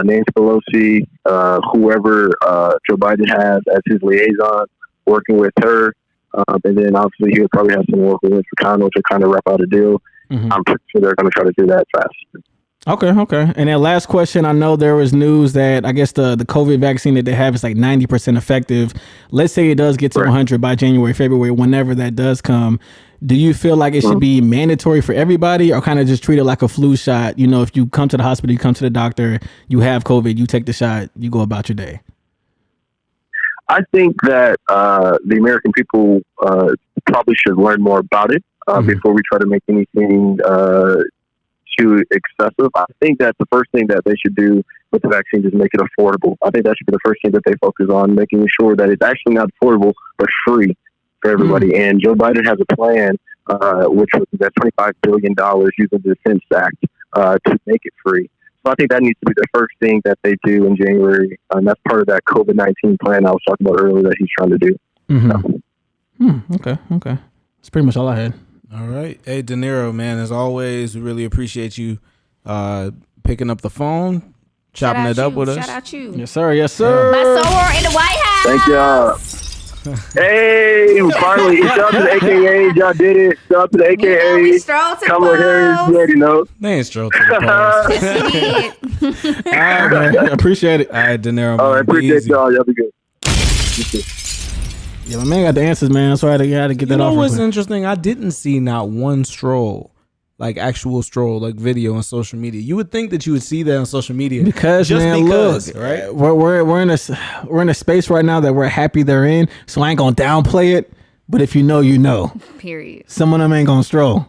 S7: Nancy Pelosi, whoever Joe Biden has as his liaison, working with her, and then obviously he would probably have some work with Mitch McConnell to kind of wrap out a deal.
S3: Mm-hmm.
S7: I'm pretty sure they're going to try to do that fast.
S3: Okay. And then last question, I know there was news that I guess the COVID vaccine that they have is like 90% effective. Let's say it does get to 100 by January, February, whenever that does come. Do you feel like it should be mandatory for everybody, or kind of just treat it like a flu shot? If you come to the hospital, you come to the doctor, you have COVID, you take the shot, you go about your day.
S7: I think that the American people probably should learn more about it before we try to make anything too excessive. I think that the first thing that they should do with the vaccine is make it affordable. I think that should be the first thing that they focus on, making sure that it's actually not affordable, but free for everybody. And Joe Biden has a plan, which was that $25 billion using the Defense Act to make it free. So I think that needs to be the first thing that they do in January. And that's part of that COVID-19 plan I was talking about earlier that he's trying to do.
S3: Mm-hmm. Okay. That's pretty much all I had.
S4: All right. Hey, DeNeiro, man, as always, we really appreciate you picking up the phone, chopping it up with us.
S1: Shout out you.
S3: Yes, sir.
S1: My soror in the White House.
S7: Thank y'all. Hey, finally, shout out to the AKA. Y'all did it. Shout out to the AKA.
S1: We strolled to
S7: Kamala Harris, you already know.
S4: They ain't strolled to the
S1: Yes, we did.
S3: All right, man. I appreciate it.
S4: All right, DeNeiro.
S7: All right, appreciate y'all. Y'all be good.
S3: Yeah, my man got the answers, man. That's why I had to get that off.
S4: What's interesting? I didn't see not one stroll, like actual stroll, like video on social media. You would think that you would see that on social media
S3: because look,
S4: right?
S3: We're in a space right now that we're happy they're in. So I ain't gonna downplay it. But if you know, you know.
S1: Period.
S3: Some of them ain't gonna stroll.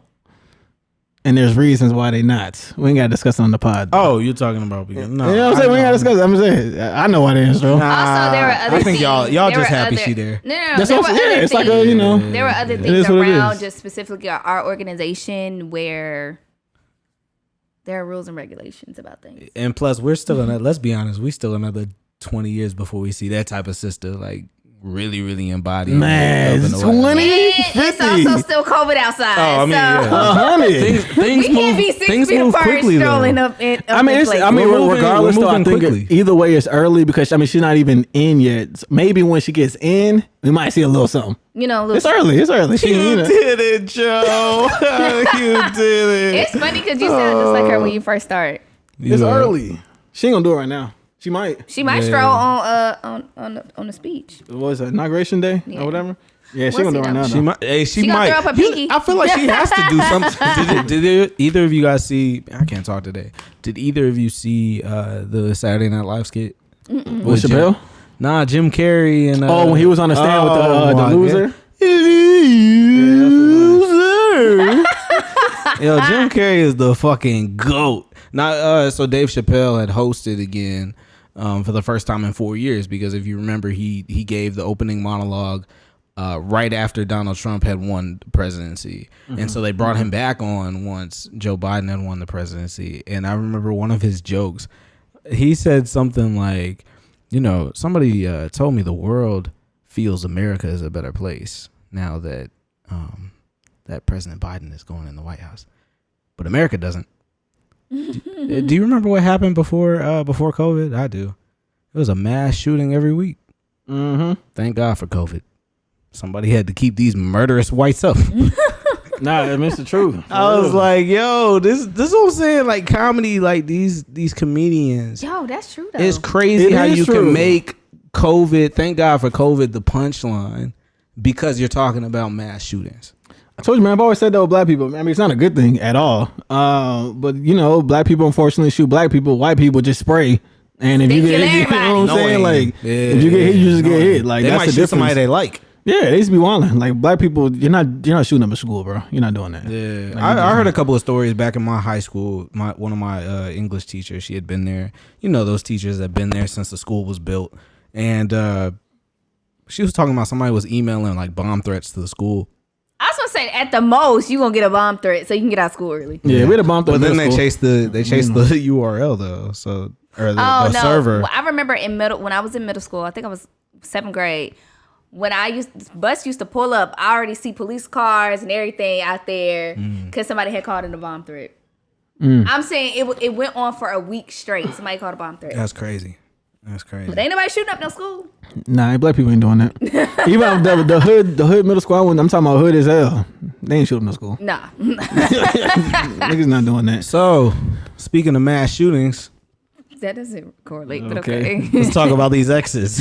S3: And there's reasons why they not. We ain't got to discuss it on the pod.
S4: Oh, you're talking about because no.
S3: You know what I'm saying? We ain't got to discuss it. I'm saying I know why they ain't stroll.
S1: Also, there were other
S4: I think
S1: things.
S4: y'all
S1: There
S4: just
S1: were
S4: happy
S1: other-
S4: she there.
S1: No,
S3: That's
S1: there were
S3: what I'm
S1: other
S3: saying. It's like
S1: things. There were other
S3: It
S1: things
S3: is what it
S1: around,
S3: is.
S1: just specifically our organization, where there are rules and regulations about things.
S4: And plus, we're still let's be honest, we still another 20 years before we see that type of sister like really embody.
S3: Man, 20,
S1: It's
S3: 50.
S1: also still COVID outside.
S4: Oh, I mean,
S1: so
S3: 100.
S4: Things
S1: we can't be 6 feet apart
S4: quickly,
S1: strolling
S4: though.
S1: up in
S3: I mean,
S1: places.
S3: regardless,
S4: we're
S3: though, I
S4: moving
S3: think
S4: quickly.
S3: either way it's early because she's not even in yet. Maybe when she gets in, we might see a little something. It's early.
S4: You did it, Joe. You did it.
S1: It's funny because you sound just like her when you first started.
S3: It's early. She ain't gonna do it right now. She might.
S1: She might stroll on the speech.
S3: What was it, inauguration day or whatever? Yeah, she
S1: We'll
S3: gonna do it right now.
S1: see,
S3: though.
S4: She might. Hey, she
S1: She gonna
S4: might.
S1: throw up her pinky.
S4: I feel like she has to do something. Did either of you guys see? I can't talk today. Did either of you see the Saturday Night Live skit
S3: With Chappelle?
S4: Nah, Jim Carrey and
S3: When he was on the stand with the loser.
S4: Loser. Yo, Jim Carrey is the fucking GOAT. Now, so Dave Chappelle had hosted again for the first time in 4 years because if you remember, he gave the opening monologue right after Donald Trump had won the presidency. And so they brought him back on once Joe Biden had won the presidency. And I remember one of his jokes. He said something like, somebody told me the world feels America is a better place now that that President Biden is going in the White House. But America doesn't. Do you remember what happened before COVID? I do. It was a mass shooting every week.
S3: Mm-hmm.
S4: Thank God for COVID. Somebody had to keep these murderous whites up.
S3: Nah, I mean, it's the truth.
S4: I was like, yo, this is what I'm saying. Like comedy, like these comedians.
S1: Yo, that's true though.
S4: It's crazy
S3: It
S4: how
S3: is
S4: you
S3: true.
S4: can make COVID. Thank God for COVID, the punchline, because you're talking about mass shootings.
S3: I told you, man, I've always said that with black people. I mean, it's not a good thing at all. But, black people unfortunately shoot black people. White people just spray. And if you get hit, you know what I'm saying? Like, if you get hit, you just get hit. Like,
S4: they
S3: that's
S4: might
S3: the
S4: shoot
S3: difference.
S4: somebody they like.
S3: Yeah, they used to be wilding. Like, black people, you're not shooting up at school, bro. You're not doing that.
S4: Yeah,
S3: Like,
S4: I heard a couple of stories back in my high school. One of my English teachers, she had been there. Those teachers that have been there since the school was built. and she was talking about somebody was emailing like bomb threats to the school.
S1: I was gonna say at the most you gonna get a bomb threat so you can get out of school early.
S3: Yeah, we had a bomb threat.
S4: But then they
S3: school.
S4: chased the URL though, so or the
S1: no.
S4: server.
S1: Well, I remember when I was in middle school, I think I was 7th grade. When bus used to pull up, I already see police cars and everything out there because somebody had called in a bomb threat. I'm saying it went on for a week straight. Somebody called a bomb threat.
S4: That's crazy.
S1: But ain't nobody shooting up no school.
S3: Nah, black people ain't doing that. Even the hood middle school. I'm talking about hood as hell. They ain't shooting no school.
S1: Nah.
S3: Niggas not doing that.
S4: So, speaking of mass shootings,
S1: That doesn't correlate, but okay.
S4: let's talk about these exes.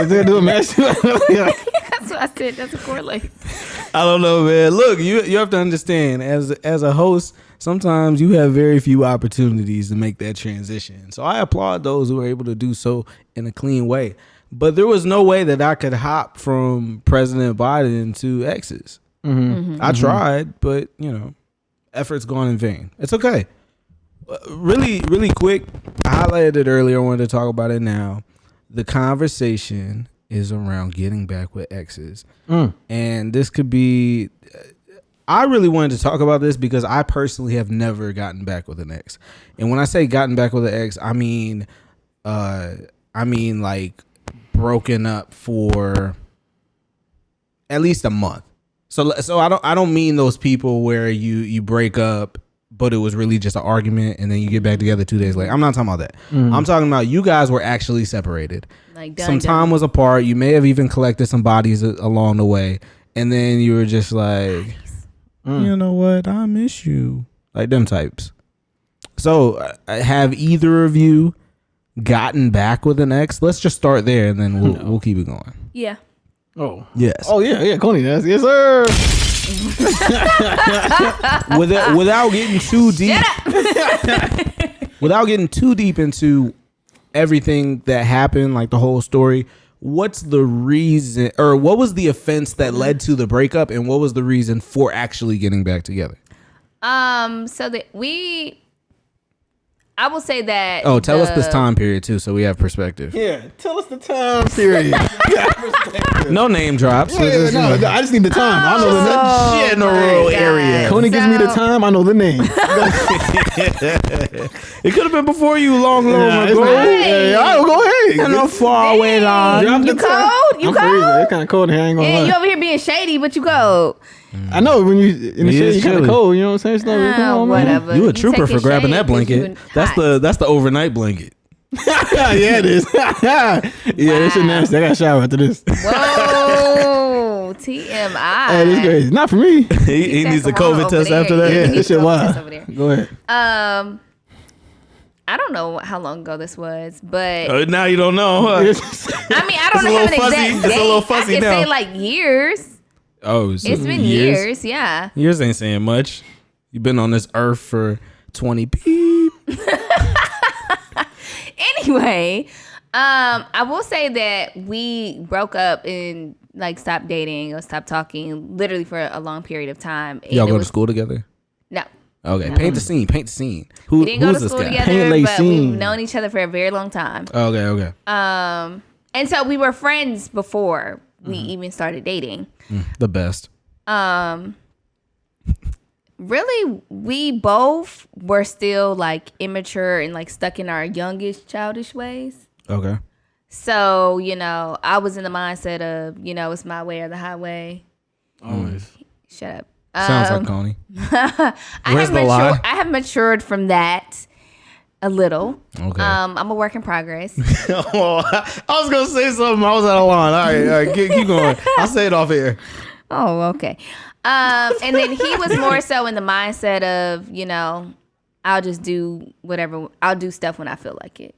S3: They're doing mass shooting.
S1: That's what I said. Doesn't correlate.
S4: I don't know, man. Look, you have to understand, as a host, sometimes you have very few opportunities to make that transition. So I applaud those who are able to do so in a clean way. But there was no way that I could hop from President Biden to exes. I tried, but effort's gone in vain. It's okay. Really, really quick, I highlighted it earlier. I wanted to talk about it now. The conversation is around getting back with exes. And this could be... I really wanted to talk about this because I personally have never gotten back with an ex. And when I say gotten back with an ex, I mean like broken up for at least a month. So I don't mean those people where you break up but it was really just an argument and then you get back together 2 days later. I'm not talking about that. I'm talking about you guys were actually separated.
S1: Like
S4: some time was apart. You may have even collected some bodies along the way. And then you were just like, you know what? I miss you. Like them types. So have either of you gotten back with an ex? Let's just start there and then we'll keep it going.
S1: Yeah.
S3: Oh.
S4: Yes.
S3: Oh, yeah. Koney does. Yes, sir.
S4: Without getting too deep. Without getting too deep into everything that happened, like the whole story, what's the reason or what was the offense that led to the breakup and what was the reason for actually getting back together?
S1: So that I will say that.
S4: Oh, tell us this time period too, so we have perspective.
S3: Yeah, tell us the time period.
S4: No name drops.
S3: Yeah, no, I just need the time. I know the
S4: general area.
S3: Koney gives me the time. I know the name.
S4: It could have been before you, long ago.
S3: Yeah, go ahead.
S4: I know far away line.
S1: You cold? You cold?
S3: It's kind of cold here. I ain't gonna lie.
S1: You over here being shady, but you cold.
S3: I know when you in the shade, you kind of cold. You know what I'm saying? Come on,
S1: whatever.
S4: You a trooper for grabbing that blanket. That's the overnight blanket.
S3: Yeah, it is. Yeah, this shit nasty. I got to shower after this.
S1: Whoa, TMI.
S3: Hey, this is crazy. Not for me.
S4: He needs a COVID test after that.
S3: Yeah, this shit wild. Go ahead.
S1: I don't know how long ago this was, but
S4: now you don't know. Huh?
S1: I mean, I don't have an exact date.
S4: It's a little fuzzy
S1: I can
S4: now.
S1: say like years.
S4: Oh,
S1: It's been years, yeah.
S4: Years ain't saying much. You've been on this earth for 20 beep.
S1: Anyway, I will say that we broke up and like stopped dating or stopped talking literally for a long period of time. And
S4: Y'all go to school together?
S1: No.
S4: Okay,
S1: No.
S4: Paint the scene.
S1: We didn't go
S4: who's
S1: to
S4: this
S1: school
S4: guy?
S1: together, but we've known each other for a very long time.
S4: Okay.
S1: And so we were friends before we even started dating.
S4: The best.
S1: Really, we both were still like immature and like stuck in our youngish, childish ways.
S4: Okay.
S1: So, I was in the mindset of, it's my way or the highway.
S3: Always.
S1: Shut up.
S4: Sounds like Koney.
S1: I have matured from that a little.
S4: Okay.
S1: I'm a work in progress.
S4: I was going to say something. I was out of line. All right. Keep going. I'll say it off air.
S1: Oh, okay. And then he was more so in the mindset of, I'll just do whatever. I'll do stuff when I feel like it.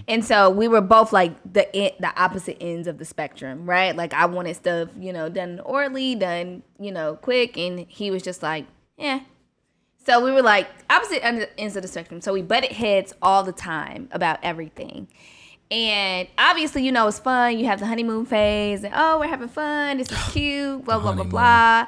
S1: And so we were both like the opposite ends of the spectrum, right? Like I wanted stuff, done orderly, done, quick. And he was just like, yeah. So we were like opposite ends of the spectrum. So we butted heads all the time about everything. And obviously, it's fun. You have the honeymoon phase. And, we're having fun. This is cute. Blah, blah, blah, blah.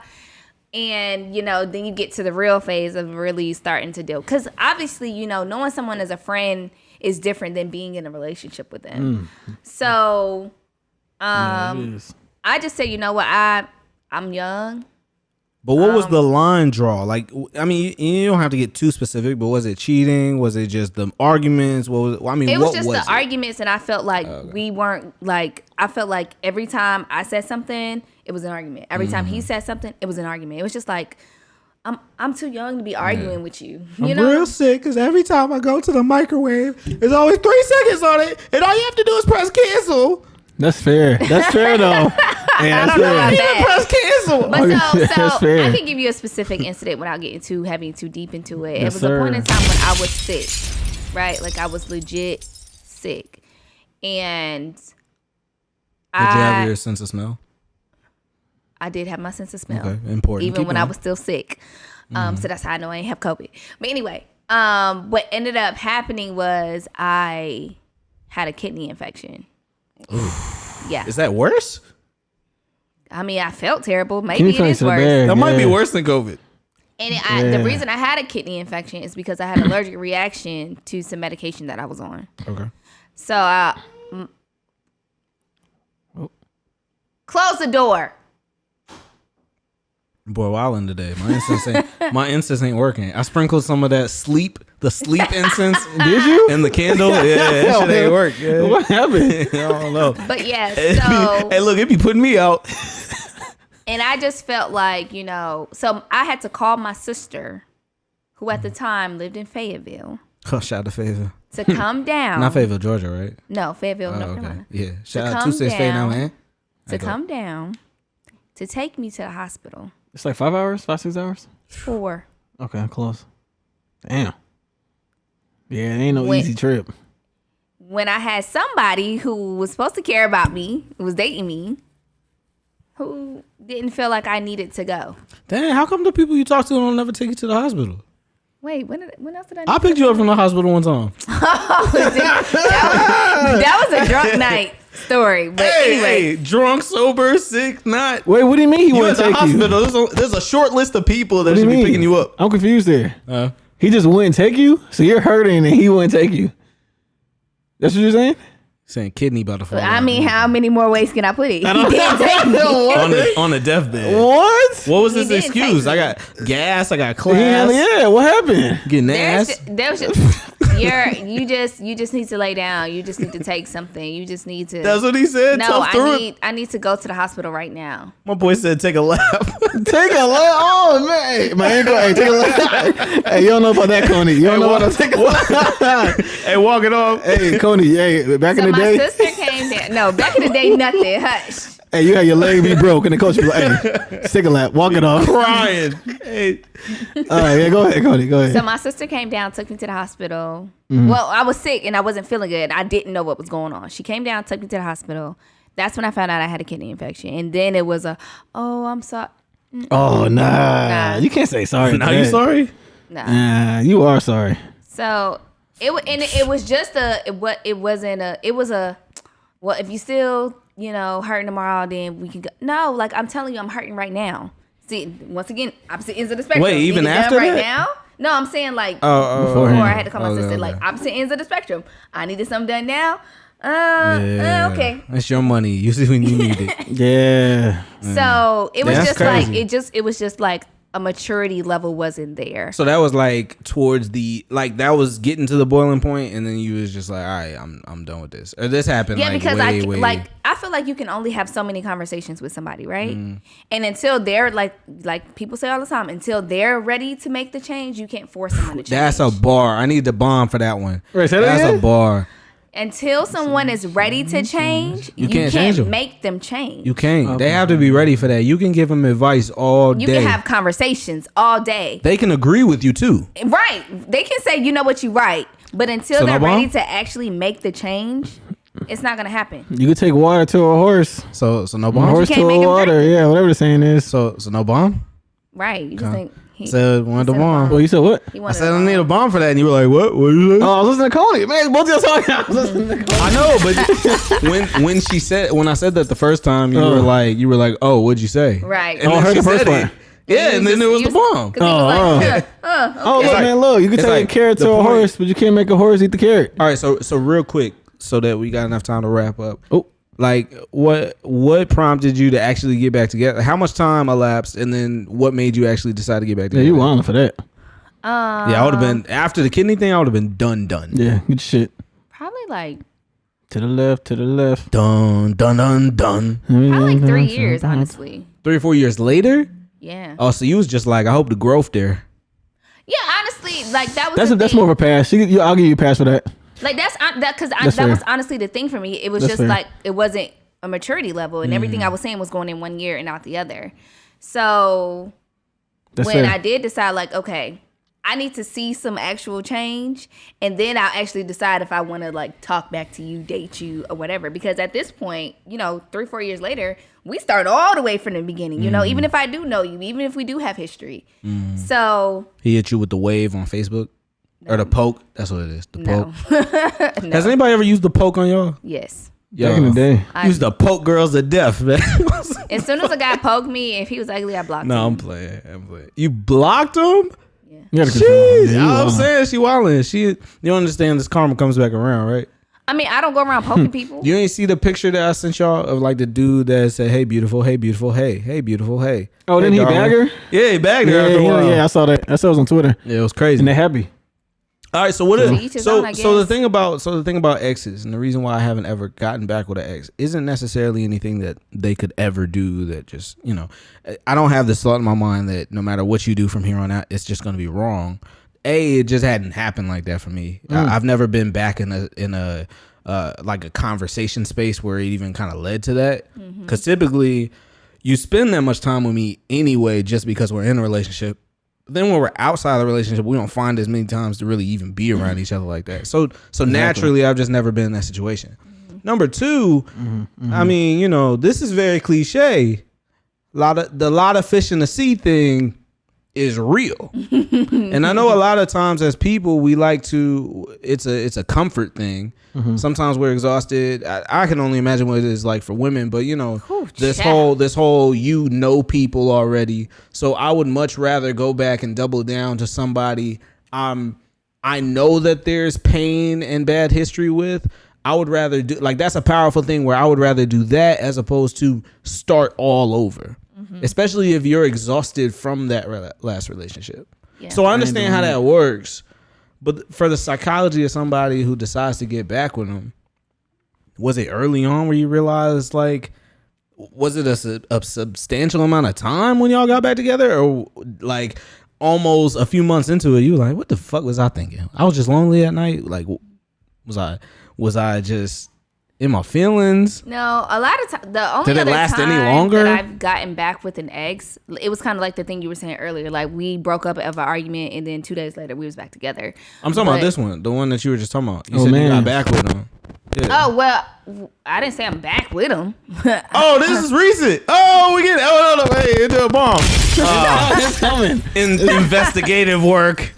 S1: And, then you get to the real phase of really starting to deal. Because obviously, knowing someone as a friend is different than being in a relationship with them. So, I just say, you know what, I'm young.
S4: But what was the line draw? Like, I mean, you don't have to get too specific, but was it cheating? Was it just the arguments? What was? I mean,
S1: it was
S4: what
S1: just
S4: was
S1: the arguments, and I felt like we weren't like. I felt like every time I said something, it was an argument. Every time he said something, it was an argument. It was just like, I'm too young to be arguing with you. You know,
S4: real sick because every time I go to the microwave, there's always 3 seconds on it, and all you have to do is press cancel.
S3: That's fair. That's fair though. Hey,
S1: I
S3: that's
S1: don't know
S3: fair.
S1: about that.
S4: Press cancel.
S1: But
S3: That's
S1: so
S3: fair.
S1: I can give you a specific incident without getting too heavy, too deep into it.
S3: Yes,
S1: It was
S3: sir.
S1: a point in time when I was sick, right? Like I was legit sick, and
S4: Did you have your sense of smell?
S1: I did have my sense of smell.
S4: Okay, important.
S1: Even
S4: Keep
S1: when I
S4: going.
S1: was still sick. So that's how I know I ain't have COVID. But anyway, what ended up happening was I had a kidney infection. Yeah.
S4: Is that worse?
S1: I mean, I felt terrible.
S3: Kidney
S1: Maybe it is
S3: infection
S1: worse.
S3: bad.
S4: That might be
S3: Yeah.
S4: worse than COVID.
S1: And the reason I had a kidney infection is because I had an allergic reaction to some medication that I was on.
S4: Okay.
S1: So, close the door.
S4: Boy, wildin' today. My incense ain't working. I sprinkled some of that sleep incense.
S3: Did you?
S4: And the candle. Yeah, that shit ain't work. Yeah.
S3: What happened?
S4: I don't know.
S1: But yeah, so
S4: Hey, look, it be putting me out.
S1: and I just felt like, you know, so I had to call my sister, who at the time lived in Fayetteville,
S4: Oh, shout out to Fayetteville.
S1: to come down.
S4: Not Fayetteville, Georgia, right?
S1: No, Fayetteville,
S4: Oh,
S1: North
S4: okay.
S1: Carolina.
S4: Yeah. Shout
S1: To
S4: out
S1: come
S4: 2-6 Faye now,
S1: down.
S4: man.
S1: To come down, to take me to the hospital.
S3: It's like 5 hours, 5-6 hours.
S1: 4.
S3: Okay, I'm close. Damn. Yeah, it ain't no
S1: When-
S3: easy trip.
S1: When I had somebody who was supposed to care about me, who was dating me, who didn't feel like I needed to go.
S4: Dang, how come the people you talk to don't never take you to the hospital?
S1: Wait, when else did I?
S4: I picked you up from the hospital one time.
S1: that was a drunk night story. But anyway,
S4: Hey, drunk, sober, sick, not.
S3: Wait, what do you mean he
S4: You at
S3: wouldn't
S4: the
S3: take you?
S4: hospital. There's a short list of people that
S3: What do
S4: should
S3: you
S4: be
S3: mean?
S4: picking you up.
S3: I'm confused there. He just wouldn't take you? So you're hurting and he wouldn't take you? That's what you're saying?
S4: Saying kidney about to fall
S1: I
S4: out.
S1: mean, how many more ways can I put it? He didn't take me.
S4: on the deathbed.
S3: What?
S4: What was
S1: He
S4: his
S1: didn't
S4: excuse?
S1: take
S4: I
S1: me.
S4: got gas. I got class.
S3: Yeah, what happened?
S4: Getting
S1: There's
S4: ass.
S1: you just need to lay down. You just need to take something. You just need to.
S4: That's what he said.
S1: No,
S4: Tough through it.
S1: I need to go to the hospital right now.
S4: My boy said take a lap.
S3: Take a lap. Oh, man. Hey, my ankle. Hey, take a lap. Hey, you don't know about that, Koney. You don't know about that. Take a lap.
S4: Hey, walk it off.
S3: Hey, Koney. Hey, back in
S1: So
S3: the
S1: my
S3: day.
S1: sister came down. No, back in the day, nothing. Hush.
S3: Hey, you had your leg be broke, and the coach be like, "Hey, take a lap, walk it off."
S4: Crying. Hey.
S3: All right, yeah, go ahead, Koney, go ahead.
S1: So my sister came down, took me to the hospital. Well, I was sick and I wasn't feeling good. I didn't know what was going on. She came down, took me to the hospital. That's when I found out I had a kidney infection. And then it was I'm sorry.
S3: Oh nah.
S1: Nah.
S3: You can't say sorry.
S4: Now
S3: for
S4: you
S3: that.
S4: sorry?
S1: Nah.
S3: Nah, you are sorry.
S1: So it was just well, if you still, hurting tomorrow, then we can go. No, like I'm telling you, I'm hurting right now. See, once again, opposite ends of the spectrum.
S4: Wait, even
S1: Need it done
S4: after
S1: right
S4: that?
S1: now? No, I'm saying like
S3: Beforehand.
S1: before I had to call my
S4: Okay,
S1: sister,
S4: okay.
S1: like opposite ends of the spectrum. I needed something done now.
S4: Yeah.
S1: Okay.
S4: That's your money. You see when you need it.
S3: Yeah.
S1: So it was
S4: That's
S1: just like
S4: crazy.
S1: it was just like a maturity level wasn't there.
S4: So that was like towards the that was getting to the boiling point, and then you was just like, all right, I'm done with this. Or this happened.
S1: Yeah,
S4: like,
S1: because
S4: way.
S1: I feel like you can only have so many conversations with somebody, right? And until they're like people say all the time, until they're ready to make the change, you can't force someone to change.
S4: That's a bar. I need the bomb for that one.
S3: Wait, say that
S4: That's
S3: again?
S4: a bar.
S1: Until someone is ready to change, you
S4: can't change them.
S1: make them change.
S4: You can't. They have to be ready for that. You can give them advice all
S1: You
S4: day.
S1: can have conversations all day.
S4: They can agree with you too.
S1: Right. They can say, you know what, you right. But until
S4: So
S1: they're
S4: no bomb?
S1: ready to actually make the change, it's not going to happen.
S3: You could take water to a horse.
S4: So no
S3: A
S4: bomb.
S3: horse
S1: can't
S3: to
S1: make
S3: a
S1: him
S3: water.
S1: drink it.
S3: Yeah, whatever the saying is.
S4: So no bomb.
S1: Right. You just think he
S4: Said wanted the
S1: said
S4: bomb.
S3: Well, you said what?
S1: he
S4: I
S1: wanted
S4: said
S1: a
S4: I need a
S1: bomb.
S4: bomb for that, and you were like, "What? What you say?"
S3: Oh, I was listening to Koney. Man, both of y'all talking. I was listening to Koney.
S4: I know, but when I said that the first time, you were like, "Oh, what'd you say?"
S1: Right.
S4: And
S3: Oh, I
S4: then
S3: heard
S4: she
S3: the first
S4: said
S3: part.
S4: it, Yeah, and then there was the bomb.
S3: Look, man, look. You can take a carrot to a horse, but you can't make a horse eat the carrot.
S4: All right, so real quick, so that we got enough time to wrap up.
S3: Oh.
S4: Like, what prompted you to actually get back together? How much time elapsed, and then what made you actually decide to get back together?
S3: Yeah, you wildin' for that.
S4: Yeah, I would have been, after the kidney thing, I would have been done.
S3: Yeah, good shit.
S1: Probably like
S3: To the left.
S4: Done.
S1: probably like 3 years, honestly.
S4: 3 or 4 years later?
S1: Yeah.
S4: Oh, so you was just like, I hope the growth there.
S1: Yeah, honestly, like that was
S3: That's more of a pass. I'll give you a pass for that.
S1: like that because that
S3: fair.
S1: was honestly the thing for me. It was
S3: That's
S1: just
S3: fair.
S1: like it wasn't a maturity level, and everything I was saying was going in 1 year and out the other. So
S3: That's
S1: when
S3: fair.
S1: I did decide, like, okay, I need to see some actual change, and then I'll actually decide if I want to like talk back to you, date you, or whatever. Because at this point, 3-4 years later, we start all the way from the beginning. Even if I do know you, even if we do have history. So
S4: He hit you with the wave on Facebook? Or the poke? That's what it is. The
S1: no,
S4: poke.
S1: no.
S4: Has anybody ever used the poke on y'all?
S1: Yes.
S3: Back in the day.
S4: Used to poke girls to death, man.
S1: As soon as a guy poked me, if he was ugly, I blocked him.
S4: No, I'm playing. You blocked him?
S3: You gotta
S4: Jeez,
S3: control.
S4: I'm saying she wildin'. You understand this karma comes back around, right?
S1: I mean, I don't go around poking people.
S4: You ain't see the picture that I sent y'all of like the dude that said, "Hey, beautiful, hey, beautiful, hey, beautiful, hey."
S3: Oh,
S4: hey,
S3: didn't he
S4: darling.
S3: bag her?
S4: Yeah, he bagged her. after a while.
S3: Yeah, I saw that. I saw it was on Twitter.
S4: Yeah, it was crazy.
S3: And they happy.
S4: All right, so what
S1: To
S4: is
S1: each his
S4: so
S1: own, I
S4: so the
S1: guess.
S4: thing about exes, and the reason why I haven't ever gotten back with an ex isn't necessarily anything that they could ever do that just, I don't have this thought in my mind that no matter what you do from here on out, it's just going to be wrong. It just hadn't happened like that for me. I've never been back in a like a conversation space where it even kind of led to that. Because typically you spend that much time with me anyway, just because we're in a relationship. Then when we're outside the relationship, we don't find as many times to really even be around each other like that. So naturally, I've just never been in that situation. Number two, I mean, this is very cliche. The lot of fish in the sea thing is real. And I know a lot of times as people, we like to, it's a comfort thing. Sometimes we're exhausted. I can only imagine what it is like for women, but this whole people already. So I would much rather go back and double down to somebody I know that there's pain and bad history with. I would rather do, like, that's a powerful thing where I would rather do that as opposed to start all over. Especially if you're exhausted from that last relationship. Yeah. So I understand how that works. But for the psychology of somebody who decides to get back with them, was it early on where you realized, like, was it a substantial amount of time when y'all got back together? Or, like, almost a few months into it, you were like, what the fuck was I thinking? I was just lonely at night? Like, was I just in my feelings?
S1: No, a lot of times. The only
S4: Did it
S1: other
S4: last
S1: time
S4: any longer?
S1: that I've gotten back with an ex, it was kind of like the thing you were saying earlier. Like, we broke up of an argument, and then 2 days later, we was back together.
S4: I'm talking about this one, the one that you were just talking about. You said
S3: man.
S4: you got back with him. Yeah.
S1: Oh, well, I didn't say I'm back with him.
S4: Oh, this is recent. Oh, we get it. Oh, no, hey, into a bomb.
S3: It's coming.
S4: Investigative work.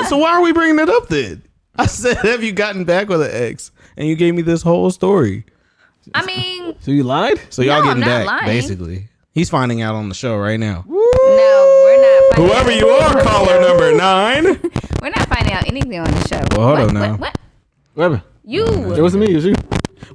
S4: So why are we bringing it up then? I said, have you gotten back with an ex? And you gave me this whole story.
S1: I mean,
S3: So you lied?
S4: So y'all
S1: No,
S4: getting
S1: I'm not
S4: back,
S1: lying.
S4: basically. He's finding out on the show right now.
S1: no, we're not.
S4: Whoever you are, caller number 9.
S1: We're not finding out anything on the show.
S4: Well, hold on now.
S1: What?
S3: Whatever.
S1: You.
S3: It wasn't me. It was you.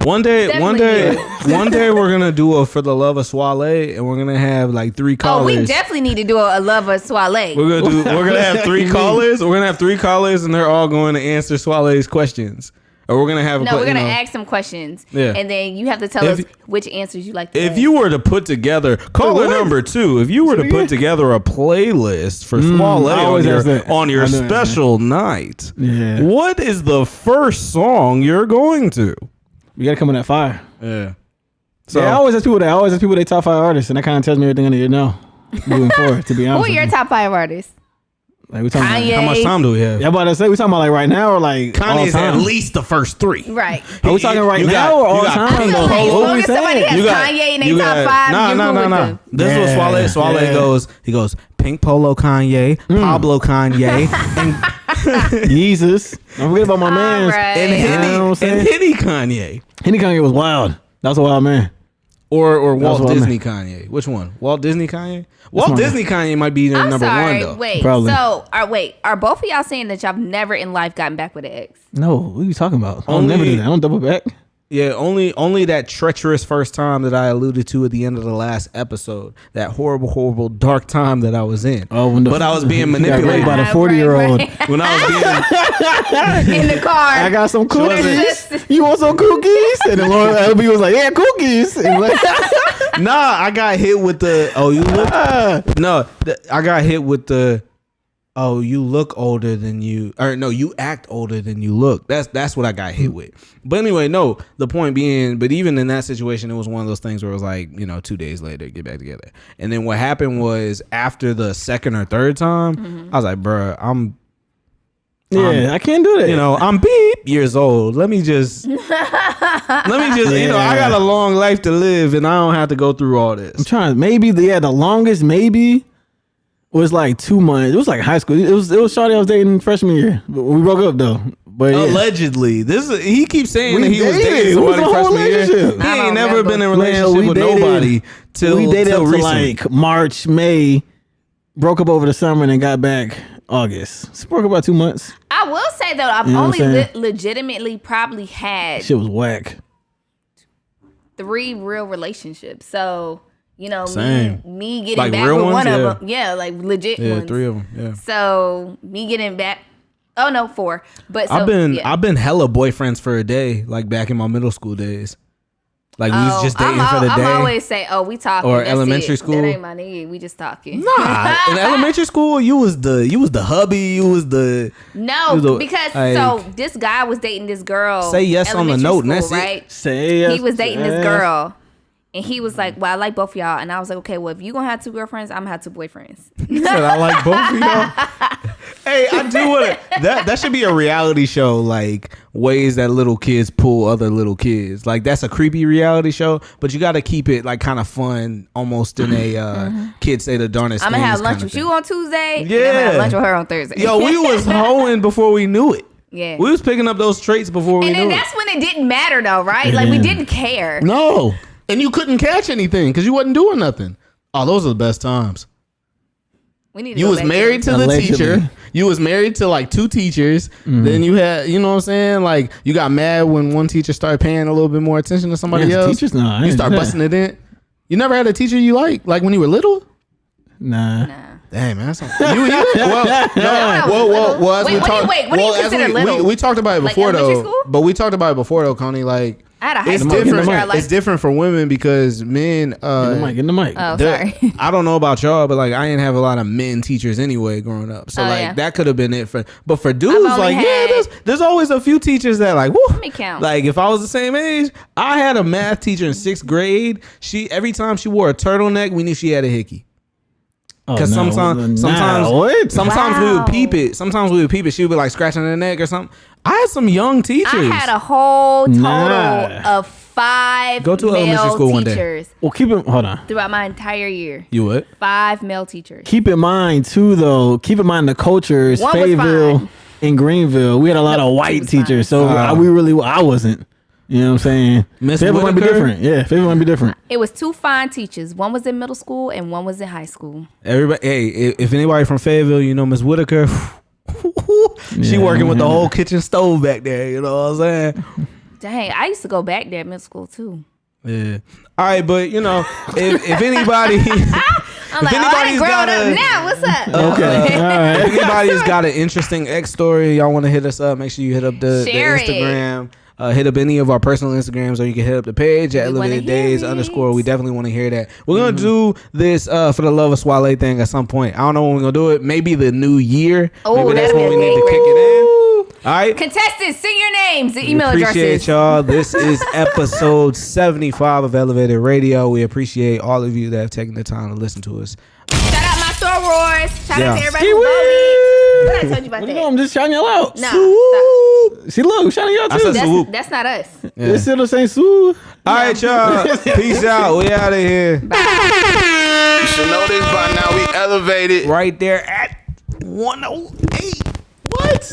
S4: One day
S1: Definitely
S4: we're gonna do a For the Love of Swale, and we're gonna have like 3
S1: Oh,
S4: callers.
S1: we definitely need to do a love of Swale.
S4: We're gonna have 3 callers. We're gonna have 3 callers, and they're all going to answer Swale's questions. Or we're gonna have
S1: No, we're gonna ask some questions,
S4: Yeah.
S1: and then you have to tell us which answers you like to
S4: If
S1: ask.
S4: you were to put together caller number 2, if you were to put together a playlist for Swale
S3: I always ask that.
S4: on your
S3: I know that,
S4: special night,
S3: Yeah.
S4: what is the first song you're going to?
S3: You gotta come in that fire.
S4: Yeah.
S3: So I always ask people their top 5 artists, and that kind of tells me everything I need to know moving forward. To be
S1: Who
S3: honest,
S1: are your
S3: with you.
S1: top 5 artists?
S3: Like we talking
S1: Kanye.
S3: about,
S4: How much time do we have?
S3: yeah, about to say we talking about like right now or like
S4: Kanye's
S3: all
S4: at
S3: time?
S4: least the first 3.
S1: Right.
S3: Are we talking right
S4: You
S3: now
S4: got-
S3: or all
S4: you got
S3: time?
S1: I feel
S3: though?
S1: like as
S3: What
S1: long
S3: we
S1: as somebody
S3: saying?
S1: has Kanye in their top 5, you're cool with them.
S4: This is what Swale
S3: Yeah.
S4: goes. He goes Pink Polo Kanye, Pablo Kanye, and
S3: Jesus. Don't forget about my man.
S1: right.
S4: Henny,
S3: You know what I'm saying?
S4: and Henny Kanye.
S3: Henny Kanye was wild. That was a wild man.
S4: Or Walt
S3: what I
S4: Disney Kanye? Which one? Walt Disney Kanye? Walt Disney Kanye might be
S1: I'm
S4: number
S1: sorry.
S4: one though.
S1: Wait.
S3: Probably.
S1: So, are both of y'all saying that y'all never in life gotten back with an ex?
S3: No, what are you talking about? I'll
S4: Only-
S3: never do that. I don't double back.
S4: Yeah, only that treacherous first time that I alluded to at the end of the last episode. That horrible, dark time that I was in.
S3: Oh,
S4: but I was being
S3: you got raped
S4: manipulated
S3: by the 40-year-old.
S4: when I was being.
S1: In the car.
S3: I got some cookies.
S1: wasn't-
S3: You want some cookies? And the Lord LB was like, yeah, cookies. And like,
S4: Nah, I got hit with the. Oh, you look. I got hit with the. Oh, you look older than you. Or no, you act older than you look. That's what I got hit with. But anyway, no. The point being, but even in that situation, it was one of those things where it was like, 2 days later, get back together. And then what happened was after the second or third time, I was like, bruh,
S3: I can't do that.
S4: I'm beep years old. Let me just, I got a long life to live, and I don't have to go through all this.
S3: I'm trying. Maybe the longest maybe was like 2 months. It was like high school. It was shawty I was dating freshman year. But we broke up though. But yeah.
S4: Allegedly, he keeps saying that he was
S3: dated.
S4: dating
S3: It was
S4: somebody
S3: a whole
S4: freshman year.
S3: relationship.
S4: He
S1: I
S4: ain't
S1: don't
S4: never
S1: remember.
S4: been in a
S3: Man,
S4: relationship with nobody till
S3: we dated up to
S4: recently.
S3: like March, May, broke up over the summer, and then got back August. So broke up about 2 months.
S1: I will say though, I've
S3: You know what I'm
S1: only
S3: saying?
S1: legitimately probably had
S3: Shit was whack.
S1: 3 real relationships. So,
S4: Same.
S1: me getting
S4: Like
S1: back
S4: real
S1: with
S4: ones?
S1: one
S4: Yeah.
S1: of them. Yeah, like legit
S4: Yeah,
S1: ones.
S4: 3 of them. Yeah.
S1: So, me getting back. Oh, no, 4. But so,
S4: I've
S1: yeah.
S4: been hella boyfriends for a day, like back in my middle school days. Like we was just dating for the day.
S1: I'm always say, we talking.
S4: Or
S1: That's
S4: elementary
S1: it.
S4: school.
S1: That ain't my nigga. We just talking.
S4: Nah, in elementary school, you was the hubby. You was the
S1: No, because
S4: like,
S1: so this guy was dating this girl.
S4: Say yes on the
S1: elementary
S4: note, and
S1: school,
S4: that's it.
S1: right?
S3: Say yes.
S1: He was dating this
S3: yes.
S1: girl. And he was like, well, I like both of y'all. And I was like, okay, well, if you going to have 2 girlfriends, I'm going to have 2 boyfriends.
S4: He said I like both of y'all. Hey, I do want to. That should be a reality show, like ways that little kids pull other little kids. Like that's a creepy reality show, but you got to keep it like kind of fun, almost in a kids say the darnest.
S1: I'm going to have
S4: things
S1: lunch
S4: kinda
S1: with
S4: thing.
S1: you on Tuesday.
S4: Yeah.
S1: And I'm going to have lunch with her on Thursday.
S4: Yo, we was hoeing before we knew it.
S1: Yeah.
S4: We was picking up those traits before we
S1: And then
S4: knew
S1: that's when it didn't matter, though, right? Like, we didn't care.
S4: No. And you couldn't catch anything because you wasn't doing nothing. Oh, those are the best times.
S1: We need to
S4: You
S1: go
S4: was
S1: back
S4: married to
S1: there.
S4: the
S3: Allegedly.
S4: teacher. You was married to like 2 teachers. Then you had, you know what I'm saying? Like you got mad when one teacher started paying a little bit more attention to somebody
S3: Yeah,
S4: else.
S3: teachers, nah, I
S4: You
S3: ain't
S4: start
S3: do that.
S4: busting it in. You never had a teacher you like when you were little?
S3: Nah.
S4: Damn, man. That's well, as
S1: Wait,
S4: we
S1: what do you-
S4: talked-
S1: wait, what do you
S4: as
S1: consider little?
S4: We talked about it
S1: Like
S4: before
S1: elementary
S4: though.
S1: school?
S4: But we talked about it before though, Coney. Like
S1: I had a high
S4: it's
S1: school
S4: different.
S1: teacher I liked.
S4: It's different for women because men.
S3: Get the mic.
S1: Oh,
S4: There-
S1: sorry.
S4: I don't know about y'all, but like I didn't have a lot of men teachers anyway growing up, so
S1: Oh,
S4: like
S1: yeah.
S4: that could have been it for. But for dudes,
S1: only
S4: like
S1: had-
S4: there's always a few teachers that like, woo.
S1: Let me count.
S4: Like if I was the same age, I had a math teacher in 6th grade. Every time she wore a turtleneck, we knew she had a hickey. Because sometimes we
S1: Wow.
S4: would peep it. Sometimes we would peep it. She would be like scratching her neck or something. I had some young teachers.
S1: I had a whole total
S3: Nah.
S1: of 5
S4: Go to
S1: male
S4: elementary school one day.
S1: teachers
S3: Well, hold on.
S1: throughout my entire year.
S4: You would?
S1: 5 male teachers.
S3: Keep in mind too, though. Keep in mind the cultures.
S1: One was
S3: Fayetteville
S1: fine.
S3: and Greenville. We had a lot of white
S1: was
S3: teachers, so I wasn't. You know what I'm saying?
S4: Miss
S3: Fayetteville might be
S4: Whitaker?
S3: different. Yeah, Fayetteville might be different.
S1: It was 2 fine teachers. One was in middle school and one was in high school.
S4: Everybody, hey, if anybody from Fayetteville, you know Miss Whitaker. She
S3: Yeah,
S4: working with the
S3: yeah.
S4: whole kitchen stove back there. You know what I'm saying?
S1: Dang, I used to go back there at middle school too.
S4: Yeah. All right, but you know, if anybody,
S1: I'm like, I done grown up now. What's up?
S3: Okay, all right.
S4: if anybody's got an interesting X story, y'all want to hit us up, make sure you hit up the
S1: Share it.
S4: Instagram. Hit up any of our personal Instagrams, or you can hit up the page at
S1: We wanna
S4: Elevated
S1: hear
S4: Days
S1: it.
S4: _ We definitely want to hear that. We're gonna do this for the Love of Swale thing at some point. I don't know when we're gonna do it. Maybe the new year.
S1: Oh,
S4: Maybe that's
S1: that'd
S4: when
S1: be
S4: we need to
S1: great.
S4: kick it in. All right.
S1: Contestants, sing your names, the
S4: We
S1: email
S4: appreciate
S1: addresses.
S4: y'all. This is episode 75 of Elevated Radio. We appreciate all of you that have taken the time to listen to us.
S1: Shout out my sorors. Shout out to
S4: Yeah.
S1: everybody who voted. What I told you about
S3: What you
S1: that?
S3: doing? I'm just shouting y'all out.
S1: No, stop.
S3: See, look, shouting y'all
S4: I
S3: too.
S4: said swoop.
S1: That's not us.
S3: It's still the same swoop.
S4: All right, y'all. Peace out. We out of here.
S6: You should know this by now. We elevated.
S4: Right there at 108. What?